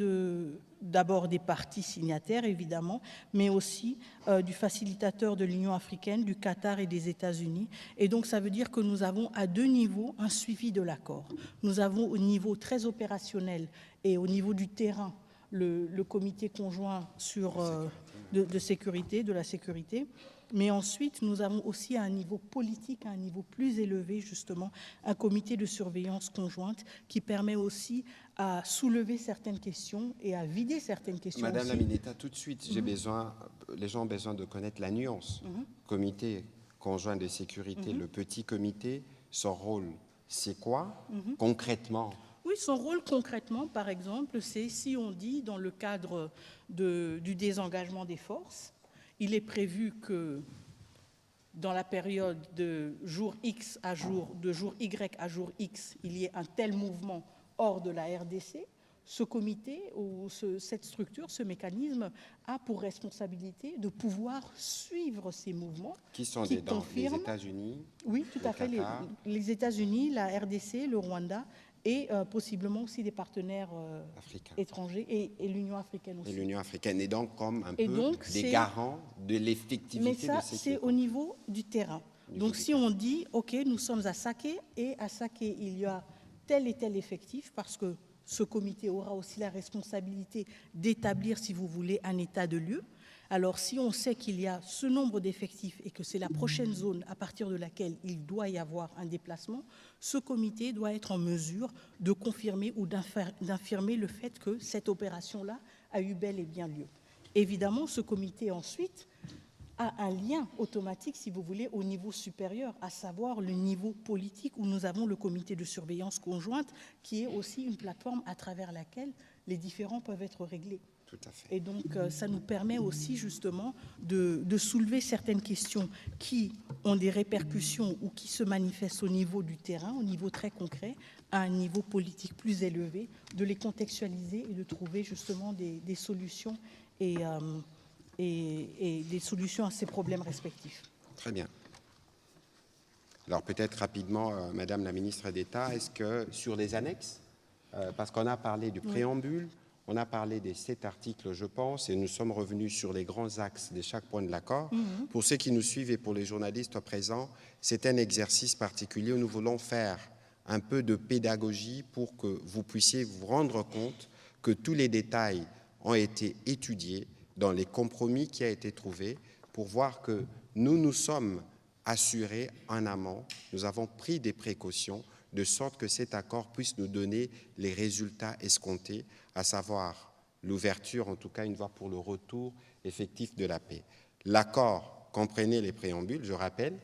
S3: d'abord des parties signataires, évidemment, mais aussi du facilitateur de l'Union africaine, du Qatar et des États-Unis. Et donc, ça veut dire que nous avons à deux niveaux un suivi de l'accord. Nous avons au niveau très opérationnel et au niveau du terrain le comité conjoint de sécurité, de la sécurité. Mais ensuite, nous avons aussi à un niveau politique, à un niveau plus élevé, justement, un comité de surveillance conjointe qui permet aussi à soulever certaines questions et à vider certaines questions.
S2: Madame
S3: aussi.
S2: la ministre, tout de suite, les gens ont besoin de connaître la nuance. Comité conjoint de sécurité, le petit comité, son rôle, c'est quoi concrètement?
S3: Oui, son rôle concrètement, par exemple, c'est si on dit dans le cadre du désengagement des forces, il est prévu que dans la période de jour X à de jour Y à jour X, il y ait un tel mouvement hors de la RDC. Ce comité ou cette structure, ce mécanisme a pour responsabilité de pouvoir suivre ces mouvements.
S2: Qui sont les États-Unis?
S3: Oui, tout à fait. Les États-Unis, la RDC, le Rwanda et possiblement aussi des partenaires étrangers et l'Union africaine aussi.
S2: Et l'Union africaine est donc comme un peu des garants de l'effectivité de ces.
S3: Mais ça, c'est au niveau du terrain. Donc si on dit, OK, nous sommes à Saké et à Saké, il y a tel et tel effectif parce que ce comité aura aussi la responsabilité d'établir, si vous voulez, un état de lieu. Alors, si on sait qu'il y a ce nombre d'effectifs et que c'est la prochaine zone à partir de laquelle il doit y avoir un déplacement, ce comité doit être en mesure de confirmer ou d'infirmer le fait que cette opération-là a eu bel et bien lieu. Évidemment, ce comité, ensuite, a un lien automatique, si vous voulez, au niveau supérieur, à savoir le niveau politique où nous avons le comité de surveillance conjointe, qui est aussi une plateforme à travers laquelle les différends peuvent être réglés.
S2: Tout à fait.
S3: Et donc, ça nous permet aussi, justement, de soulever certaines questions qui ont des répercussions ou qui se manifestent au niveau du terrain, au niveau très concret, à un niveau politique plus élevé, de les contextualiser et de trouver, justement, des solutions et des solutions à ces problèmes respectifs.
S2: Très bien. Alors peut-être rapidement, Madame la ministre d'État, est-ce que sur les annexes, parce qu'on a parlé du préambule, on a parlé des 7 articles, je pense, et nous sommes revenus sur les grands axes de chaque point de l'accord. Pour ceux qui nous suivent et pour les journalistes présents, c'est un exercice particulier où nous voulons faire un peu de pédagogie pour que vous puissiez vous rendre compte que tous les détails ont été étudiés dans les compromis qui ont été trouvés pour voir que nous sommes assuré en amont. Nous avons pris des précautions de sorte que cet accord puisse nous donner les résultats escomptés, à savoir l'ouverture, en tout cas une voie pour le retour effectif de la paix. L'accord comprenait les préambules, je rappelle,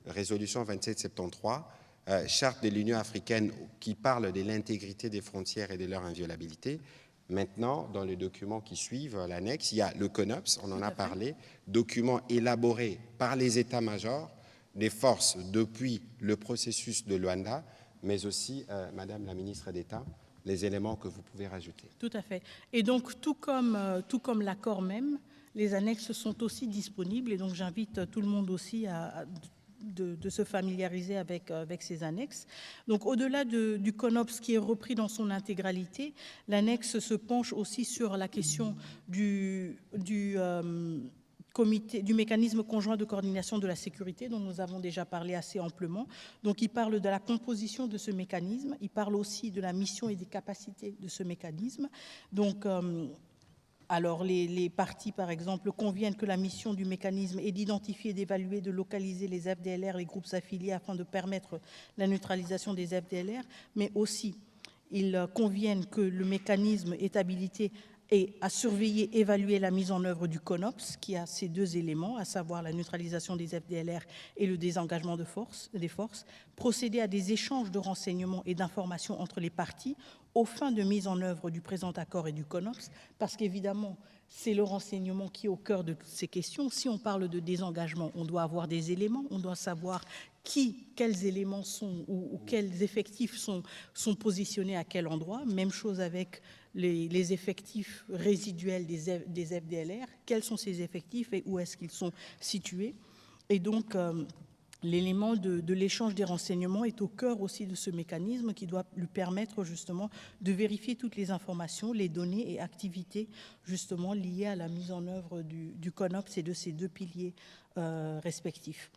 S2: résolution 2773, charte de l'Union africaine qui parle de l'intégrité des frontières et de leur inviolabilité. Maintenant, dans les documents qui suivent l'annexe, il y a le CONOPS, on en a parlé, document élaboré par les états-majors des forces depuis le processus de Luanda, mais aussi, Madame la ministre d'État, les éléments que vous pouvez rajouter.
S3: Tout à fait. Et donc, tout comme l'accord même, les annexes sont aussi disponibles, et donc j'invite tout le monde aussi de se familiariser avec ces annexes. Donc, au-delà du CONOPS qui est repris dans son intégralité, l'annexe se penche aussi sur la question du mécanisme conjoint de coordination de la sécurité dont nous avons déjà parlé assez amplement. Donc, il parle de la composition de ce mécanisme, il parle aussi de la mission et des capacités de ce mécanisme. Donc, alors, les parties, par exemple, conviennent que la mission du mécanisme est d'identifier, d'évaluer, de localiser les FDLR, les groupes affiliés, afin de permettre la neutralisation des FDLR, mais aussi, ils conviennent que le mécanisme est habilité et à surveiller, évaluer la mise en œuvre du CONOPS, qui a ces deux éléments, à savoir la neutralisation des FDLR et le désengagement des forces, procéder à des échanges de renseignements et d'informations entre les parties aux fins de mise en œuvre du présent accord et du CONOPS, parce qu'évidemment, c'est le renseignement qui est au cœur de toutes ces questions. Si on parle de désengagement, on doit avoir des éléments, on doit savoir quels éléments sont ou quels effectifs sont positionnés à quel endroit. Même chose avec les effectifs résiduels des FDLR. Quels sont ces effectifs et où est-ce qu'ils sont situés? Et donc, l'élément de l'échange des renseignements est au cœur aussi de ce mécanisme qui doit lui permettre justement de vérifier toutes les informations, les données et activités justement liées à la mise en œuvre du CONOPS et de ces deux piliers respectifs.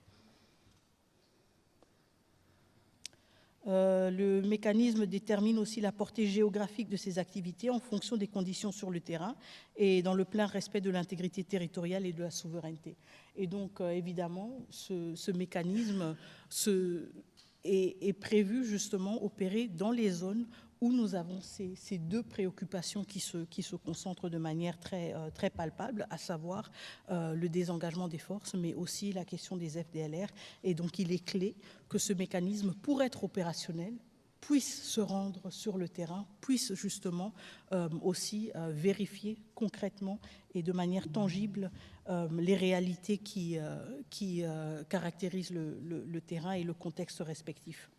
S3: Le mécanisme détermine aussi la portée géographique de ces activités en fonction des conditions sur le terrain et dans le plein respect de l'intégrité territoriale et de la souveraineté. Et donc, évidemment, ce mécanisme est prévu justement opérer dans les zones où nous avons ces deux préoccupations qui se concentrent de manière très palpable, à savoir le désengagement des forces, mais aussi la question des FDLR. Et donc, il est clé que ce mécanisme, pour être opérationnel, puisse se rendre sur le terrain, puisse justement aussi vérifier concrètement et de manière tangible les réalités qui caractérisent le terrain et le contexte respectif.